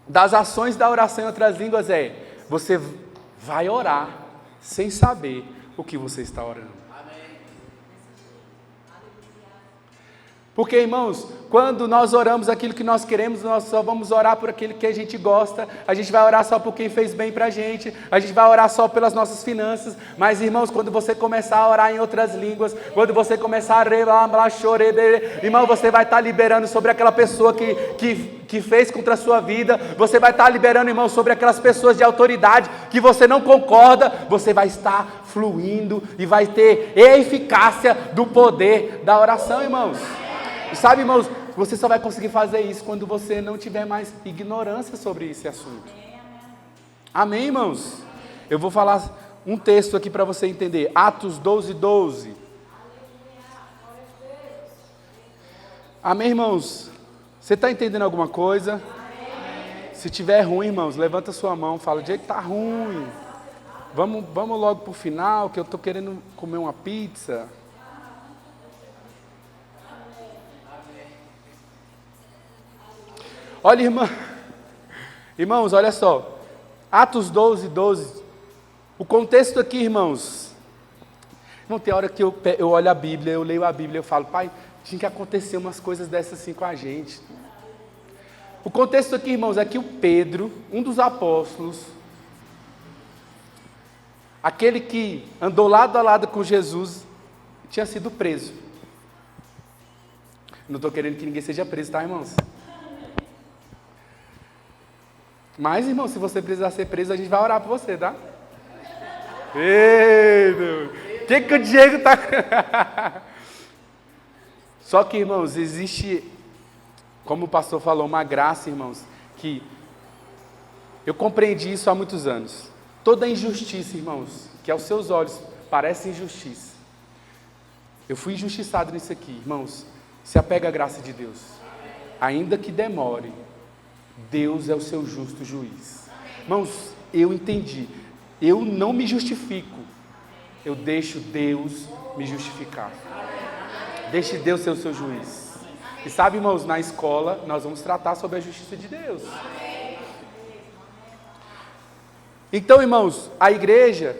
das ações da oração em outras línguas é: você vai orar sem saber o que você está orando. Porque, irmãos, quando nós oramos aquilo que nós queremos, nós só vamos orar por aquilo que a gente gosta, a gente vai orar só por quem fez bem pra gente, a gente vai orar só pelas nossas finanças, mas, irmãos, quando você começar a orar em outras línguas, quando você começar a chorar, irmão, você vai estar liberando sobre aquela pessoa que fez contra a sua vida, você vai estar liberando, irmão, sobre aquelas pessoas de autoridade que você não concorda, você vai estar fluindo e vai ter eficácia do poder da oração, irmãos. E sabe, irmãos, você só vai conseguir fazer isso quando você não tiver mais ignorância sobre esse assunto. Amém, irmãos? Eu vou falar um texto aqui para você entender. Atos 12:12. Amém, irmãos? Você está entendendo alguma coisa? Se tiver ruim, irmãos, levanta sua mão, fala: Diego, está ruim. Vamos logo para o final, que eu estou querendo comer uma pizza. Olha, irmãos, olha só, Atos 12:12, o contexto aqui, irmãos, não tem hora que eu olho a Bíblia, eu leio a Bíblia, eu falo: pai, tinha que acontecer umas coisas dessas assim com a gente. O contexto aqui, irmãos, é que o Pedro, um dos apóstolos, aquele que andou lado a lado com Jesus, tinha sido preso. Não estou querendo que ninguém seja preso, tá, irmãos? Mas, irmão, se você precisar ser preso, a gente vai orar por você, tá? Eita! O que o Diego tá... Só que, irmãos, existe, como o pastor falou, uma graça, irmãos, que eu compreendi isso há muitos anos. Toda injustiça, irmãos, que aos seus olhos parece injustiça. Eu fui injustiçado nisso aqui, irmãos. Se apega à graça de Deus. Ainda que demore, Deus é o seu justo juiz. Irmãos, eu entendi. Eu não me justifico. Eu deixo Deus me justificar. Deixe Deus ser o seu juiz. E sabe, irmãos, na escola nós vamos tratar sobre a justiça de Deus. Então, irmãos, a igreja,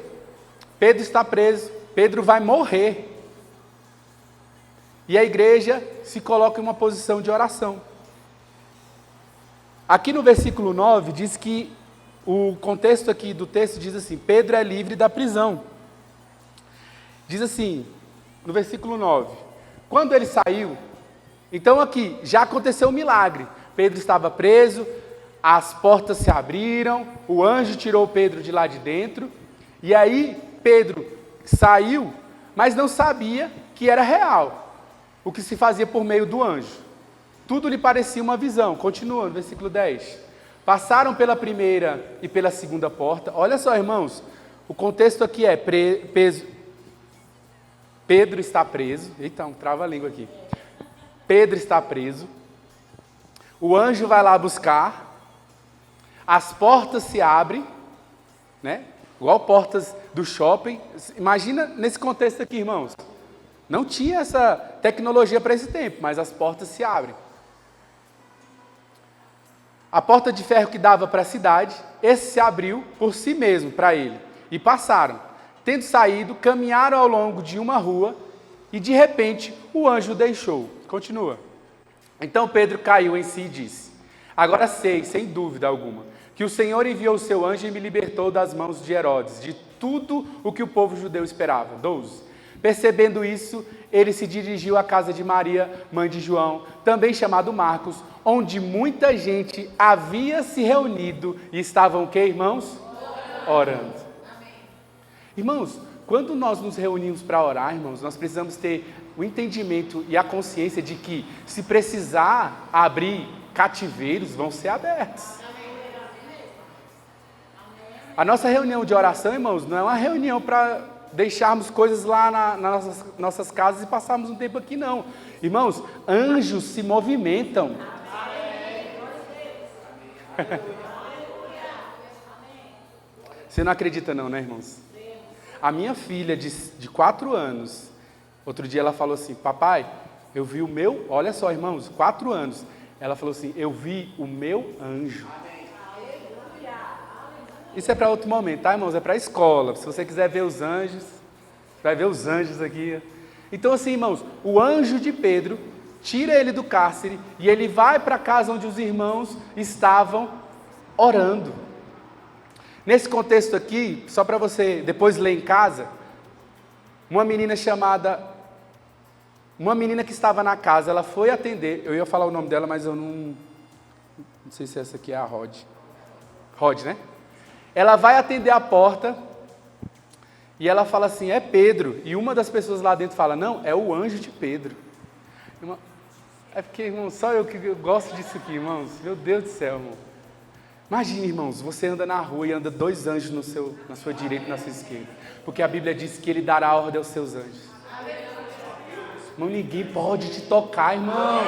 Pedro está preso, Pedro vai morrer. E a igreja se coloca em uma posição de oração. Aqui no versículo 9 diz que, o contexto aqui do texto diz assim, Pedro é livre da prisão. Diz assim, no versículo 9, quando ele saiu, então aqui já aconteceu um milagre. Pedro estava preso, as portas se abriram, o anjo tirou Pedro de lá de dentro, e aí Pedro saiu, mas não sabia que era real, o que se fazia por meio do anjo. Tudo lhe parecia uma visão. Continua no versículo 10. Passaram pela primeira e pela segunda porta. Olha só, irmãos, o contexto aqui é Pedro está preso. Eita, trava a língua aqui. Pedro está preso. O anjo vai lá buscar. As portas se abrem, né? Igual portas do shopping. Imagina nesse contexto aqui, irmãos. Não tinha essa tecnologia para esse tempo, mas as portas se abrem. A porta de ferro que dava para a cidade, esse se abriu por si mesmo para ele. E passaram. Tendo saído, caminharam ao longo de uma rua e de repente o anjo deixou. Continua. Então Pedro caiu em si e disse, agora sei, sem dúvida alguma, que o Senhor enviou o seu anjo e me libertou das mãos de Herodes, de tudo o que o povo judeu esperava. 12. Percebendo isso, ele se dirigiu à casa de Maria, mãe de João, também chamado Marcos, onde muita gente havia se reunido e estavam o quê, irmãos? Orando. Irmãos, quando nós nos reunimos para orar, irmãos, nós precisamos ter o entendimento e a consciência de que, se precisar abrir cativeiros, vão ser abertos. A nossa reunião de oração, irmãos, não é uma reunião para deixarmos coisas lá nas nossas casas e passarmos um tempo aqui, não. Irmãos, anjos se movimentam. Você não acredita não, né, irmãos? A minha filha de 4 anos, outro dia ela falou assim, papai, eu vi o meu, olha só, irmãos, 4 anos. Ela falou assim, eu vi o meu anjo. Isso é para outro momento, tá, irmãos? É para a escola. Se você quiser ver os anjos, vai ver os anjos aqui. Então, assim, irmãos, o anjo de Pedro tira ele do cárcere e ele vai para a casa onde os irmãos estavam orando. Nesse contexto aqui, só para você depois ler em casa, uma menina que estava na casa, ela foi atender, eu ia falar o nome dela, mas eu não sei se essa aqui é a Rod, né? Ela vai atender a porta e ela fala assim, é Pedro. E uma das pessoas lá dentro fala, não, é o anjo de Pedro. É porque, irmão, só eu que gosto disso aqui, irmãos. Meu Deus do céu, irmão. Imagine, irmãos, você anda na rua e anda 2 anjos na sua direita e na sua esquerda. Porque a Bíblia diz que ele dará ordem aos seus anjos. Irmão, ninguém pode te tocar, irmãos.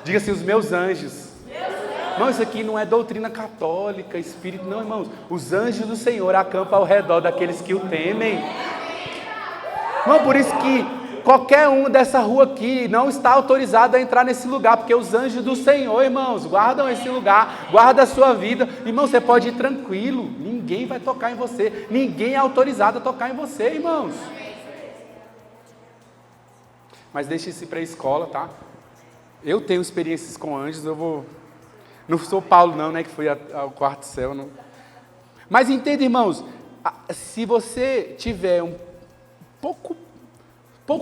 Diga assim, os meus anjos. Irmão, isso aqui não é doutrina católica, espírito, não, irmãos. Os anjos do Senhor acampam ao redor daqueles que o temem. Irmão, por isso que qualquer um dessa rua aqui não está autorizado a entrar nesse lugar, porque os anjos do Senhor, irmãos, guardam esse lugar, guardam a sua vida. Irmão, você pode ir tranquilo, ninguém vai tocar em você, ninguém é autorizado a tocar em você, irmãos. Mas deixe isso para a escola, tá? Eu tenho experiências com anjos, não sou Paulo não, né, que fui ao 4º céu, não. Mas entenda, irmãos, se você tiver um pouco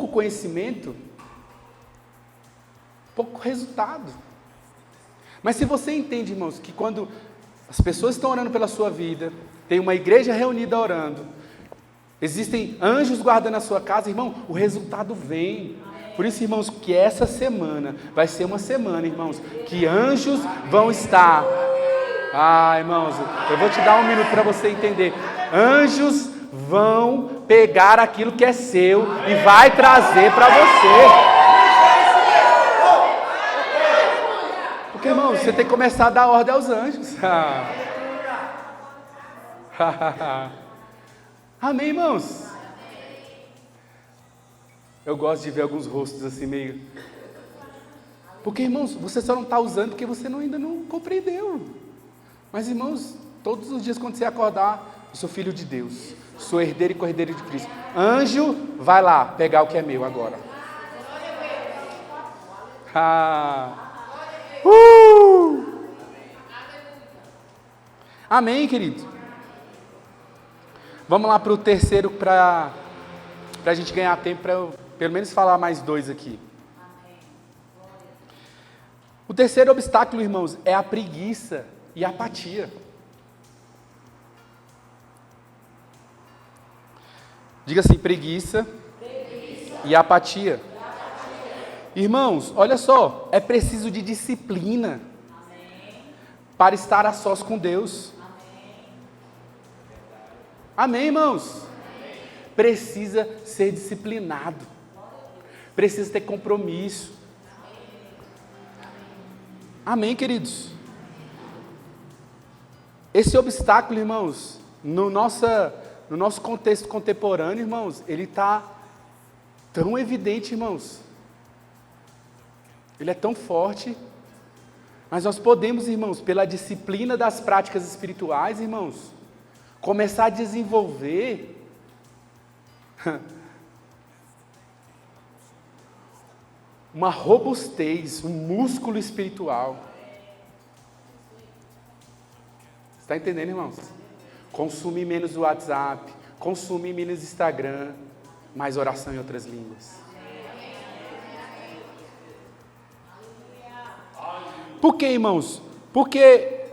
conhecimento, pouco resultado. Mas se você entende, irmãos, que quando as pessoas estão orando pela sua vida, tem uma igreja reunida orando, existem anjos guardando a sua casa, irmão, o resultado vem. Por isso, irmãos, que essa semana vai ser uma semana, irmãos, que anjos vão estar. Irmãos, eu vou te dar 1 minuto para você entender. Anjos vão pegar aquilo que é seu e vai trazer para você. Porque, irmãos, você tem que começar a dar ordem aos anjos. Amém, irmãos? Eu gosto de ver alguns rostos assim meio... Porque, irmãos, você só não está usando porque você ainda não compreendeu. Mas, irmãos, todos os dias quando você acordar, eu sou filho de Deus. Sou herdeiro e co-herdeiro de Cristo. Anjo, vai lá pegar o que é meu agora. Amém, querido? Vamos lá para o terceiro, para a gente ganhar tempo, para eu pelo menos falar mais dois aqui. O terceiro obstáculo, irmãos, é a preguiça e a apatia. Diga assim, preguiça e apatia. Irmãos, olha só, é preciso de disciplina para estar a sós com Deus. Amém, irmãos? Precisa ser disciplinado. Precisa ter compromisso. Amém, queridos? Esse obstáculo, irmãos, no nosso contexto contemporâneo, irmãos, ele está tão evidente, irmãos. Ele é tão forte. Mas nós podemos, irmãos, pela disciplina das práticas espirituais, irmãos, começar a desenvolver uma robustez, um músculo espiritual. Você está entendendo, irmãos? Consumir menos o WhatsApp, consumir menos Instagram, mais oração em outras línguas. Por quê, irmãos? Porque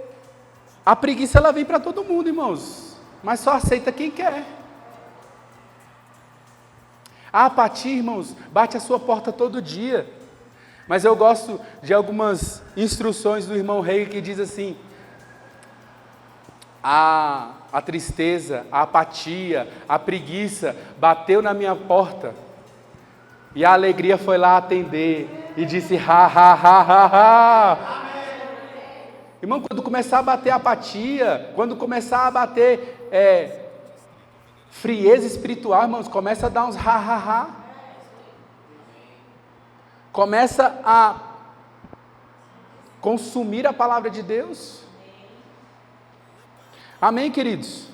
a preguiça ela vem para todo mundo, irmãos, mas só aceita quem quer. A apatia, irmãos, bate a sua porta todo dia. Mas eu gosto de algumas instruções do irmão Rei que diz assim: a tristeza, a apatia, a preguiça bateu na minha porta e a alegria foi lá atender e disse ha, ha, ha, ha, ha. Irmão, quando começar a bater apatia, quando começar a bater frieza espiritual, irmãos, começa a dar uns ha, ha, ha. Começa a consumir a palavra de Deus. Amém, queridos?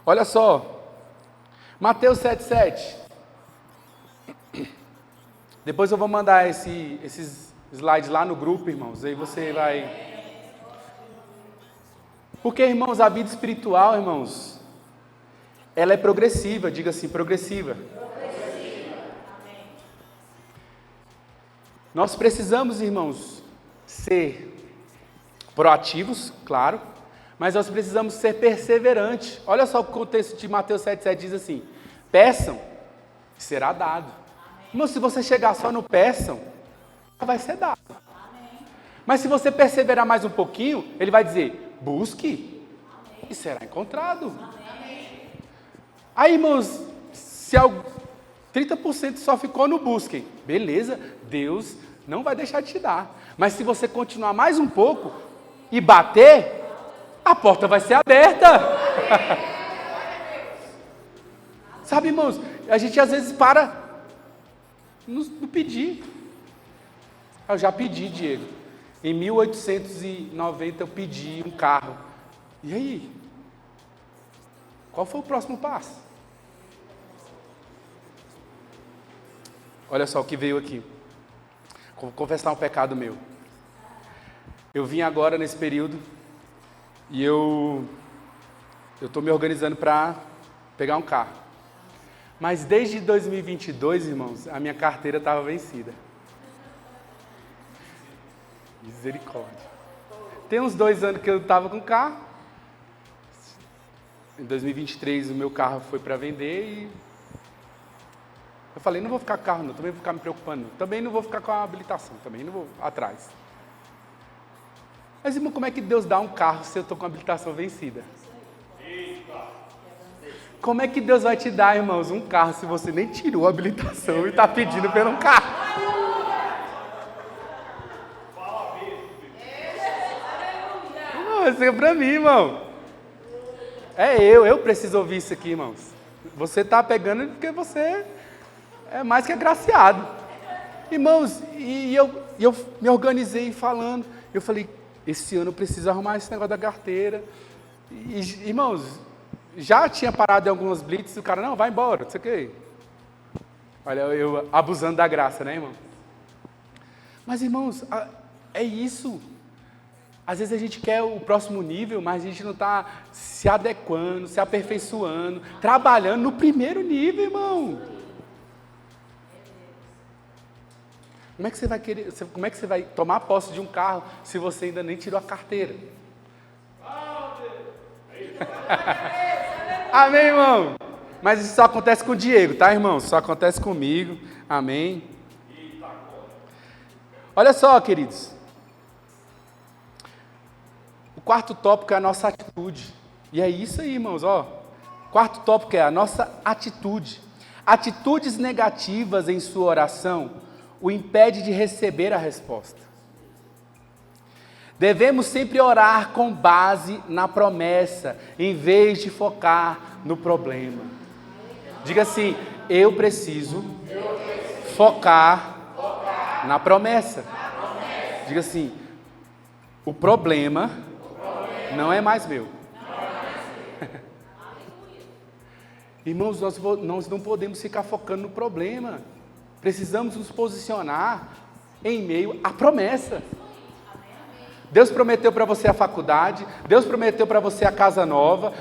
Olha só, Mateus 7,7. Depois eu vou mandar esses slides lá no grupo, irmãos, aí você vai... Porque, irmãos, a vida espiritual, irmãos, ela é progressiva, diga assim, progressiva. Nós precisamos, irmãos, ser proativos, claro, mas nós precisamos ser perseverantes. Olha só o que o texto de Mateus 7,7 diz assim: peçam, será dado. Irmão, se você chegar só no peçam, vai ser dado. Mas se você perseverar mais um pouquinho, ele vai dizer, busque e será encontrado. Aí, irmãos, se 30% só ficou no busquem, beleza, Deus não vai deixar de te dar. Mas se você continuar mais um pouco e bater, a porta vai ser aberta. Sabe, irmãos, a gente às vezes para no pedir. Eu já pedi, Diego. Em 1890 eu pedi um carro. E aí? Qual foi o próximo passo? Olha só o que veio aqui. Vou confessar um pecado meu. Eu vim agora nesse período e eu estou me organizando para pegar um carro. Mas desde 2022, irmãos, a minha carteira estava vencida. Misericórdia. Tem uns 2 anos que eu estava com carro. Em 2023 o meu carro foi para vender e eu falei, não vou ficar com carro não, também vou ficar me preocupando não. Também não vou ficar com a habilitação, também não vou atrás. Mas, irmão, como é que Deus dá um carro se eu estou com a habilitação vencida? Como é que Deus vai te dar, irmãos, um carro se você nem tirou a habilitação e está pedindo pelo um carro? Isso é para mim, irmão. Eu preciso ouvir isso aqui, irmãos. Você está pegando porque você é mais que agraciado. Irmãos, e eu me organizei falando. Eu falei, esse ano eu preciso arrumar esse negócio da carteira. E, irmãos, já tinha parado em algumas blitz, o cara, não, vai embora, não sei o quê. Olha, eu abusando da graça, né, irmão? Mas, irmãos, é isso. Às vezes a gente quer o próximo nível, mas a gente não está se adequando, se aperfeiçoando, trabalhando no primeiro nível, irmão. Como é que você vai querer, como é que você vai tomar posse de um carro se você ainda nem tirou a carteira? Amém, irmão? Mas isso só acontece com o Diego, tá, irmão? Só acontece comigo. Amém? Olha só, queridos. O quarto tópico é a nossa atitude. E é isso aí, irmãos, ó. Quarto tópico é a nossa atitude. Atitudes negativas em sua oração o impede de receber a resposta. Devemos sempre orar com base na promessa, em vez de focar no problema. Diga assim, eu preciso focar na promessa. Diga assim, o problema não é mais meu. Irmãos, nós não podemos ficar focando no problema. Precisamos nos posicionar em meio à promessa. Deus prometeu para você a faculdade, Deus prometeu para você a casa nova,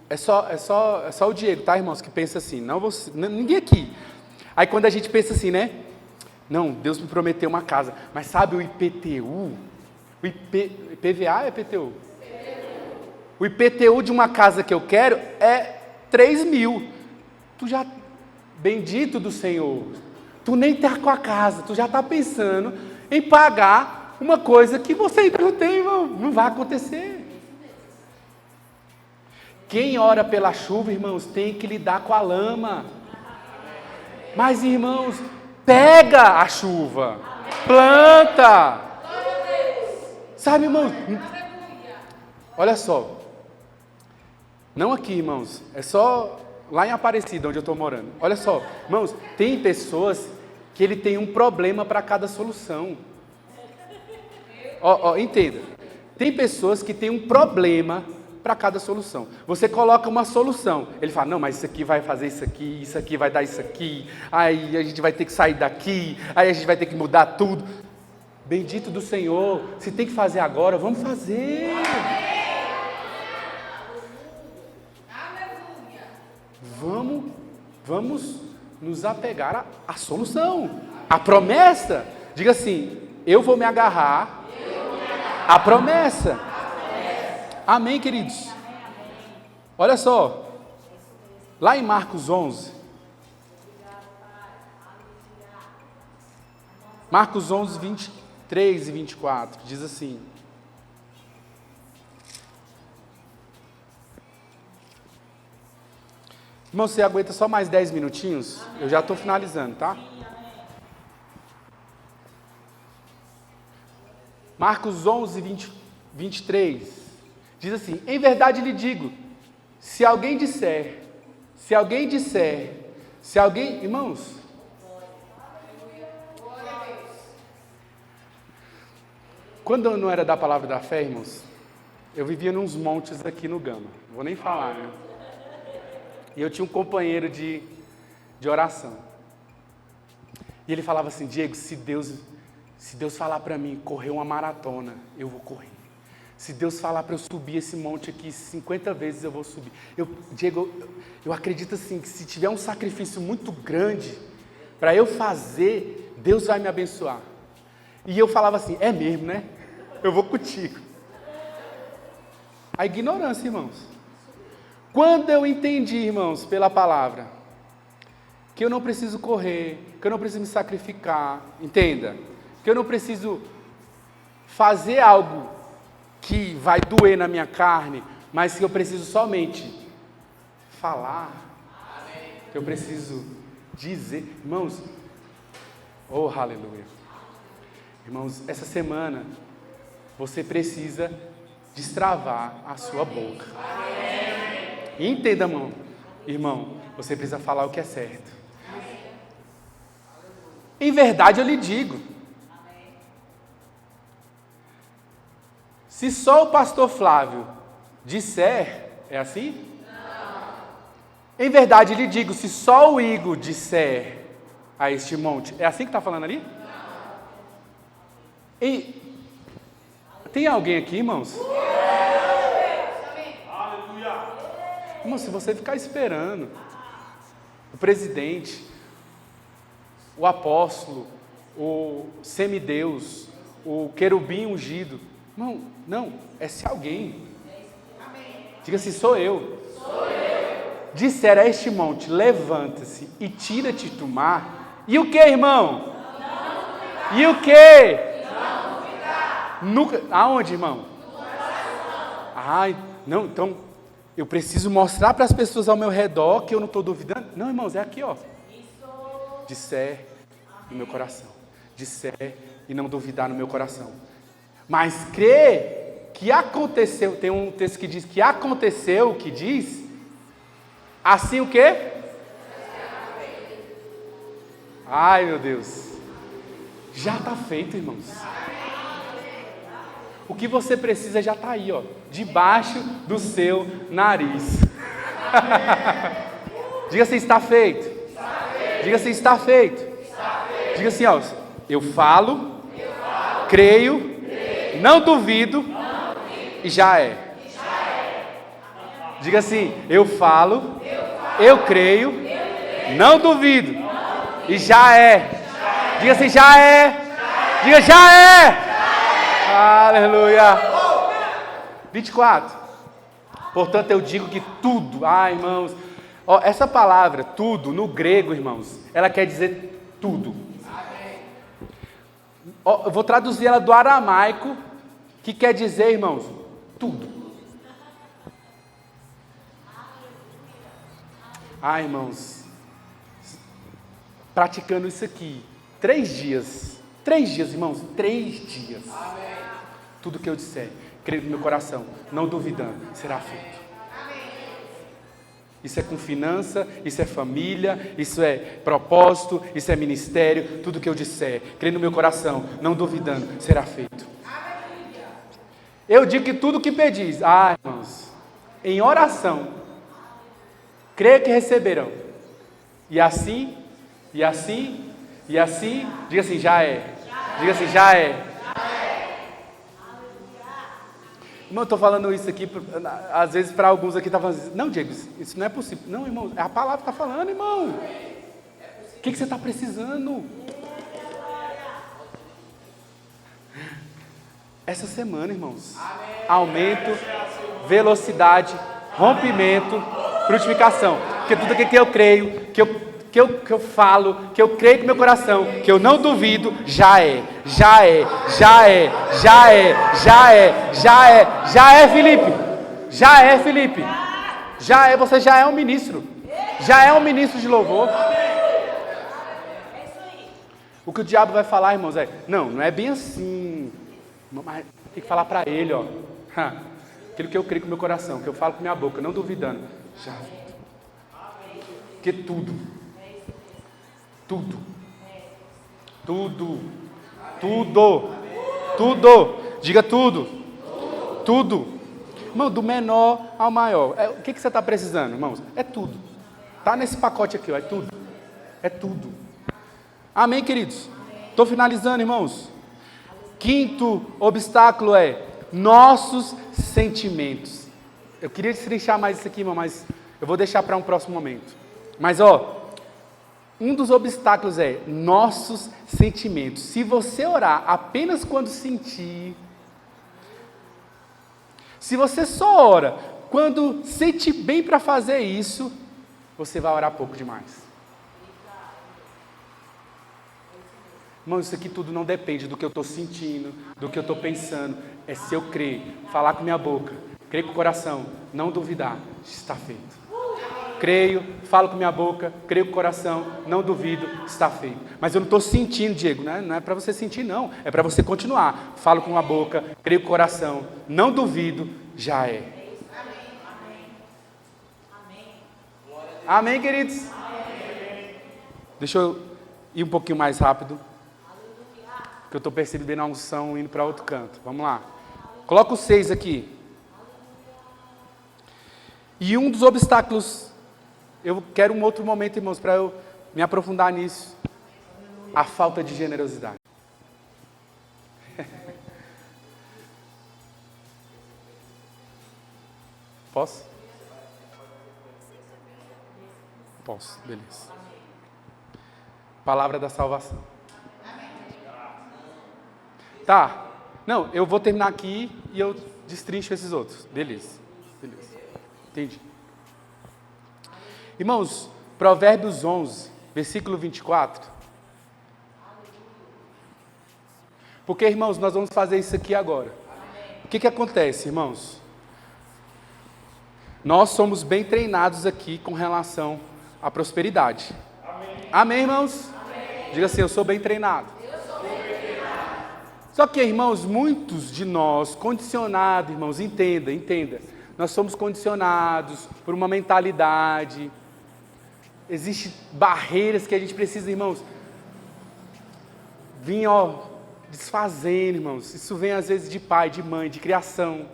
é só o Diego, tá, irmãos, que pensa assim, não você, ninguém aqui. Aí quando a gente pensa assim, né? Não, Deus me prometeu uma casa, mas sabe o IPTU? IPVA é IPTU? O IPTU de uma casa que eu quero é 3 mil. Tu já, bendito do Senhor, tu nem está com a casa, tu já está pensando em pagar uma coisa que você ainda não tem, irmão. Não vai acontecer. Quem ora pela chuva, irmãos, tem que lidar com a lama. Mas, irmãos, pega a chuva, planta. Sabe, irmãos? Olha só. Não aqui, irmãos. É só lá em Aparecida, onde eu estou morando. Olha só, irmãos, tem pessoas que ele tem um problema para cada solução. Entenda. Tem pessoas que têm um problema para cada solução. Você coloca uma solução. Ele fala, não, mas isso aqui vai fazer isso aqui vai dar isso aqui, aí a gente vai ter que sair daqui, aí a gente vai ter que mudar tudo. Bendito do Senhor, se tem que fazer agora, vamos fazer. Vamos nos apegar à solução, à promessa. Diga assim, eu vou me agarrar à promessa. Amém, queridos? Olha só, lá em Marcos 11, Marcos 11, 23 e 24, diz assim: irmão, você aguenta só mais 10 minutinhos? Eu já estou finalizando, tá? Marcos 11, 23, diz assim, em verdade lhe digo, se alguém, irmãos, quando eu não era da palavra da fé, irmãos, eu vivia nos montes aqui no Gama, não vou nem falar, né? E eu tinha um companheiro de oração. E ele falava assim, Diego, se Deus falar para mim correr uma maratona, eu vou correr. Se Deus falar para eu subir esse monte aqui 50 vezes, eu vou subir. Diego, eu acredito assim, que se tiver um sacrifício muito grande para eu fazer, Deus vai me abençoar. E eu falava assim, é mesmo, né? Eu vou contigo. A ignorância, irmãos. Quando eu entendi, irmãos, pela palavra, que eu não preciso correr, que eu não preciso me sacrificar, entenda, que eu não preciso fazer algo que vai doer na minha carne, mas que eu preciso somente falar, que eu preciso dizer, irmãos, oh, aleluia, irmãos, essa semana, você precisa destravar a sua boca, e entenda, irmão, você precisa falar o que é certo, em verdade eu lhe digo, se só o pastor Flávio disser, É assim? Em verdade lhe digo, se só o higo disser a este monte, é assim que está falando ali? E tem alguém aqui, irmãos? Irmão, se você ficar esperando o presidente, o apóstolo, o semideus, o querubim ungido, não, é se alguém, diga assim, sou eu. Disser a este monte, levanta-se e tira-te do mar, e o que, irmão? E o que? Nunca. Aonde, irmão? Ai, não, então eu preciso mostrar para as pessoas ao meu redor que eu não estou duvidando. Não, irmãos, é aqui, ó. Disser no meu coração. Disser e não duvidar no meu coração. Mas crer que aconteceu. Tem um texto que diz que aconteceu, que diz. Assim o quê? Ai, meu Deus. Já está feito, irmãos. O que você precisa já está aí, ó, debaixo do seu nariz. Diga assim, está feito. Diga assim, está feito. Diga assim, ó, eu falo, creio, não duvido e já é. Diga assim, eu falo, eu creio, não duvido e já é. Diga assim, já é. Diga, já é. Aleluia. 24. Portanto, eu digo que tudo, irmãos, ó, essa palavra, tudo, no grego, irmãos, ela quer dizer tudo. Ó, eu vou traduzir ela do aramaico, que quer dizer, irmãos, tudo. Irmãos, praticando isso aqui, 3 dias, irmãos, 3 dias. Tudo que eu disser, creio no meu coração, não duvidando, será feito. Isso é com finança, isso é família, isso é propósito, isso é ministério. Tudo que eu disser, creio no meu coração, não duvidando, será feito. Eu digo que tudo que pedis, irmãos, em oração, creio que receberão. E assim, diga assim, já é. Diga assim, já é. Irmão, eu estou falando isso aqui, às vezes para alguns aqui está falando assim, não, Diego, isso não é possível. Não, irmão, a palavra está falando, irmão. O que você está precisando? Essa semana, irmãos, aumento, velocidade, rompimento, frutificação. Porque tudo aquilo que eu creio, que eu falo, que eu creio com meu coração, que eu não duvido, já é, Felipe, você já é um ministro, de louvor. O que o diabo vai falar, irmãos, não é bem assim, mas tem que falar para ele, ó, aquilo que eu creio com meu coração, que eu falo com minha boca, não duvidando, já, porque tudo, diga tudo, irmão, do menor ao maior, o que você está precisando, irmãos? É tudo, está nesse pacote aqui, ó, é tudo, amém, queridos? Estou finalizando, irmãos. Quinto obstáculo é nossos sentimentos. Eu queria destrinchar mais isso aqui, irmão, mas eu vou deixar para um próximo momento. Mas, um dos obstáculos é nossos sentimentos. Se você orar apenas quando sentir, se você só ora quando sente bem para fazer isso, você vai orar pouco demais. Irmão, isso aqui tudo não depende do que eu estou sentindo, do que eu estou pensando. É se eu crer, falar com minha boca, crer com o coração, não duvidar, está feito. Creio, falo com minha boca, creio com o coração, não duvido, está feito. Mas eu não estou sentindo, Diego, né? Não é para você sentir, não. É para você continuar. Falo com a boca, creio com o coração, não duvido, já é. Amém, queridos? Deixa eu ir um pouquinho mais rápido, porque eu estou percebendo a unção indo para outro canto. Vamos lá. Coloca o 6 aqui. E um dos obstáculos, eu quero um outro momento, irmãos, para eu me aprofundar nisso. A falta de generosidade. Posso? Posso, beleza. Palavra da salvação. Tá. Não, eu vou terminar aqui e eu destrincho esses outros. Beleza. Entendi. Irmãos, Provérbios 11, versículo 24. Porque, irmãos, nós vamos fazer isso aqui agora. O que acontece, irmãos? Nós somos bem treinados aqui com relação à prosperidade. Amém, irmãos? Amém. Diga assim, eu sou bem treinado. Só que, irmãos, muitos de nós, condicionados, irmãos, entenda. Nós somos condicionados por uma mentalidade. Existem barreiras que a gente precisa, irmãos, vir, desfazendo, irmãos. Isso vem às vezes de pai, de mãe, de criação.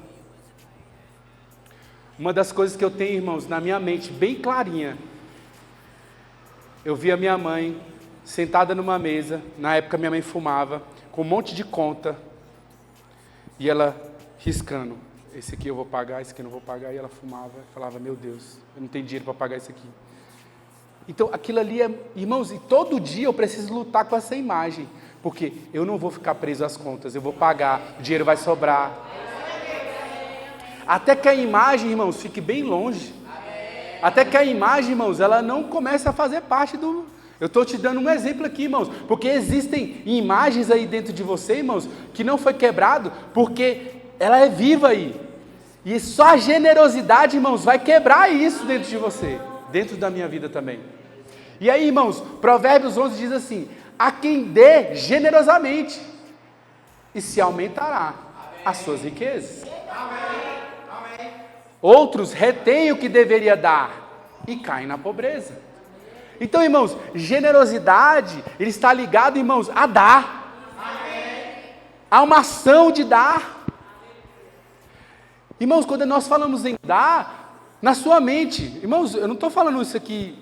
Uma das coisas que eu tenho, irmãos, na minha mente, bem clarinha, eu vi a minha mãe sentada numa mesa, na época minha mãe fumava, com um monte de conta, e ela riscando, esse aqui eu vou pagar, esse aqui eu não vou pagar, e ela fumava, e falava, meu Deus, eu não tenho dinheiro para pagar isso aqui. Então, aquilo ali irmãos, e todo dia eu preciso lutar com essa imagem, porque eu não vou ficar preso às contas, eu vou pagar, o dinheiro vai sobrar. Até que a imagem, irmãos, fique bem longe. Até que a imagem, irmãos, ela não comece a fazer parte do... Eu estou te dando um exemplo aqui, irmãos, porque existem imagens aí dentro de você, irmãos, que não foi quebrado, porque ela é viva aí. E só a generosidade, irmãos, vai quebrar isso dentro de você, dentro da minha vida também. E aí, irmãos, Provérbios 11 diz assim, a quem dê generosamente, e se aumentará as suas riquezas. Outros retêm o que deveria dar e caem na pobreza. Então, irmãos, generosidade, ele está ligado, irmãos, a dar. Há uma ação de dar. Irmãos, quando nós falamos em dar, na sua mente, irmãos, eu não estou falando isso aqui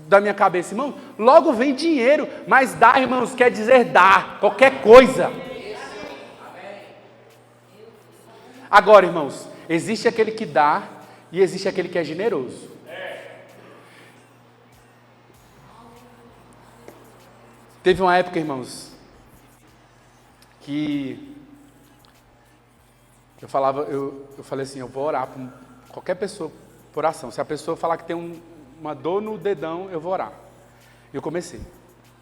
da minha cabeça, irmão, logo vem dinheiro, mas dar, irmãos, quer dizer dar, qualquer coisa. Agora, irmãos, existe aquele que dá e existe aquele que é generoso. Teve uma época, irmãos, que eu falei assim, eu vou orar por qualquer pessoa por oração. Se a pessoa falar que tem uma dor no dedão, eu vou orar. E eu comecei,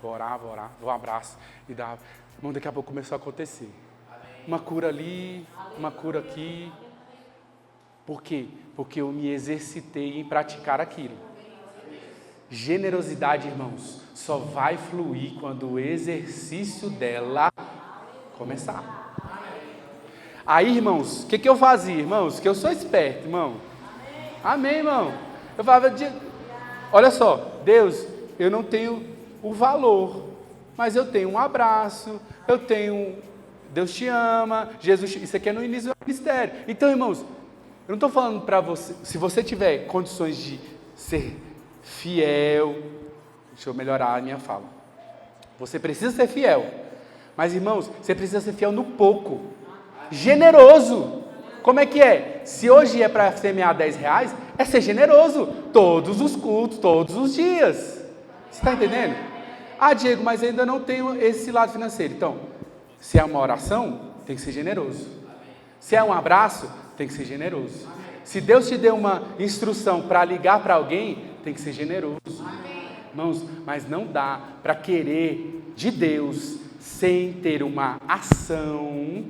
vou orar, vou um abraço e dar. Irmão, daqui a pouco começou a acontecer. Uma cura ali, uma cura aqui. Por quê? Porque eu me exercitei em praticar aquilo. Generosidade, irmãos, só vai fluir quando o exercício dela começar. Aí, irmãos, o que eu fazia, irmãos? Que eu sou esperto, irmão. Amém, irmão. Eu falava, olha só, Deus, eu não tenho o valor, mas eu tenho um abraço, eu tenho, Deus te ama, Jesus, isso aqui é no início do ministério. Então, irmãos, eu não estou falando para você, se você tiver condições de ser fiel, deixa eu melhorar a minha fala, você precisa ser fiel, mas irmãos, você precisa ser fiel no pouco, generoso. Como é que é? Se hoje é para semear R$10, é ser generoso, todos os cultos, todos os dias, você está entendendo? Ah, Diego, mas ainda não tenho esse lado financeiro. Então, se é uma oração, tem que ser generoso, se é um abraço, tem que ser generoso, se Deus te deu uma instrução para ligar para alguém, tem que ser generoso. Irmãos, mas não dá para querer de Deus sem ter uma ação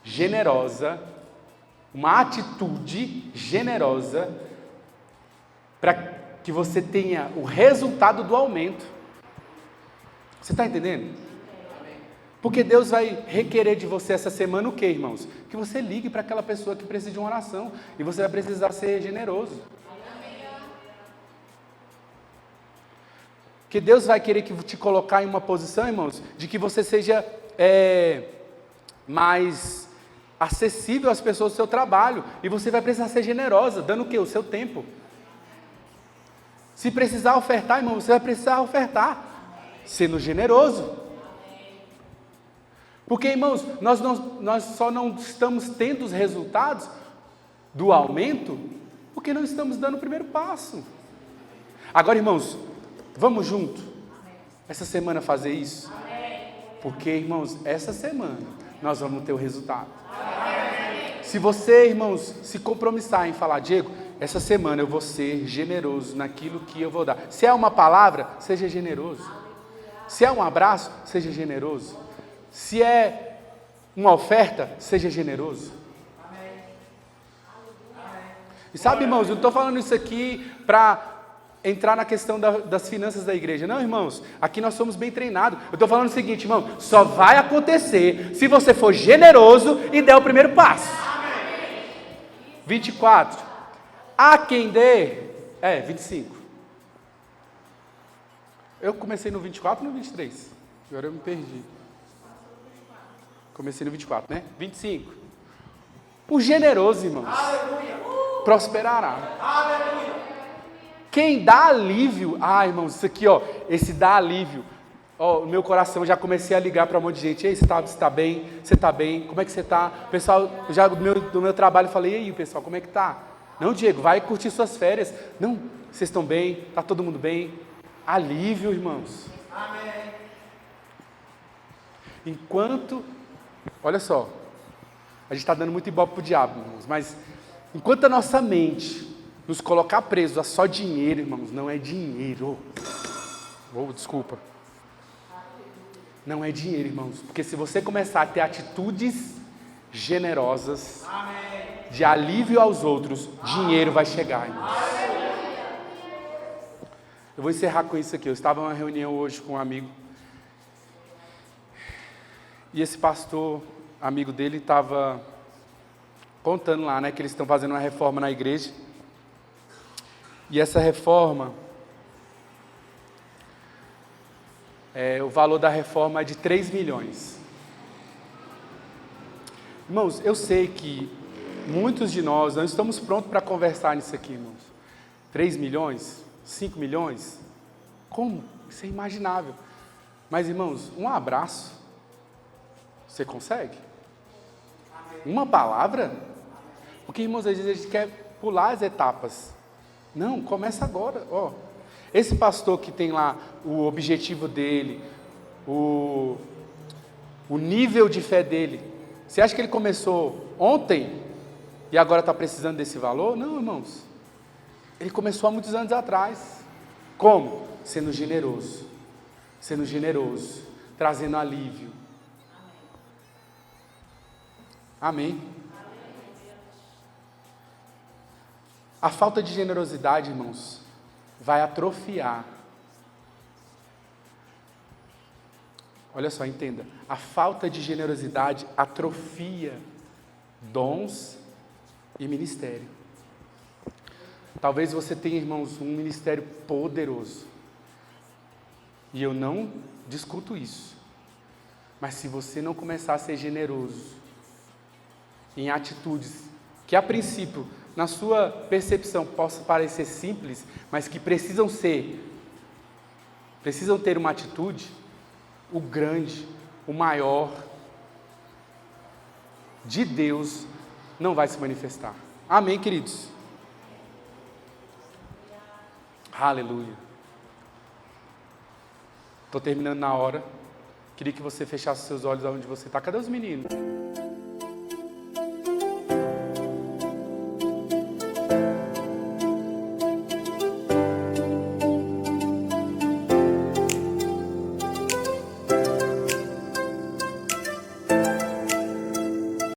generosa, uma atitude generosa, para que você tenha o resultado do aumento. Você está entendendo? Porque Deus vai requerer de você essa semana o quê, irmãos? Que você ligue para aquela pessoa que precisa de uma oração, e você vai precisar ser generoso. Que Deus vai querer te colocar em uma posição, irmãos, de que você seja mais acessível às pessoas do seu trabalho. E você vai precisar ser generosa, dando o quê? O seu tempo. Se precisar ofertar, irmão, você vai precisar ofertar, sendo generoso. Porque, irmãos, nós só não estamos tendo os resultados do aumento porque não estamos dando o primeiro passo. Agora, irmãos, vamos junto essa semana fazer isso? Porque, irmãos, essa semana nós vamos ter o resultado. Se você, irmãos, se compromissar em falar, Diego, essa semana eu vou ser generoso naquilo que eu vou dar. Se é uma palavra, seja generoso. Se é um abraço, seja generoso. Se é uma oferta, seja generoso. E sabe, irmãos, eu não estou falando isso aqui para entrar na questão das finanças da igreja. Não, irmãos, aqui nós somos bem treinados. Eu estou falando o seguinte, irmão, só vai acontecer se você for generoso e der o primeiro passo. 24. Há quem dê... 25. Eu comecei no 24 ou no 23? Agora eu me perdi. Comecei no 24, né? 25. O generoso, irmãos, prosperará. Quem dá alívio, irmãos, isso aqui, esse dá alívio. O meu coração, já comecei a ligar para um monte de gente. Ei, você está bem? Você está bem? Como é que você está? Pessoal, já do meu trabalho, eu falei, e aí, pessoal, como é que está? Não, Diego, vai curtir suas férias. Não, vocês estão bem? Está todo mundo bem? Alívio, irmãos. Amém. Enquanto, olha só, a gente está dando muito ibope para o diabo, irmãos, mas enquanto a nossa mente nos colocar presos a só dinheiro, irmãos, não é dinheiro. Desculpa. Não é dinheiro, irmãos, porque se você começar a ter atitudes generosas, de alívio aos outros, dinheiro vai chegar, irmãos. Eu vou encerrar com isso aqui. Eu estava numa reunião hoje com um amigo, e esse pastor, amigo dele, estava contando lá, né, que eles estão fazendo uma reforma na igreja, e essa reforma, o valor da reforma é de 3 milhões. Irmãos, eu sei que muitos de nós não estamos prontos para conversar nisso aqui, irmãos. 3 milhões? 5 milhões? Como? Isso é imaginável. Mas, irmãos, um abraço, você consegue? Uma palavra? Porque, irmãos, às vezes a gente quer pular as etapas. Não, começa agora. Esse pastor que tem lá o objetivo dele, o nível de fé dele, você acha que ele começou ontem e agora está precisando desse valor? Não, irmãos. Ele começou há muitos anos atrás. Como? Sendo generoso, trazendo alívio. Amém. A falta de generosidade, irmãos, vai atrofiar. Olha só, entenda. A falta de generosidade atrofia dons e ministério. Talvez você tenha, irmãos, um ministério poderoso. E eu não discuto isso. Mas se você não começar a ser generoso em atitudes que, a princípio, na sua percepção, possam parecer simples, mas que precisam ter uma atitude, o grande, o maior de Deus não vai se manifestar. Amém, queridos? Aleluia. Estou terminando na hora. Queria que você fechasse seus olhos aonde você está. Cadê os meninos?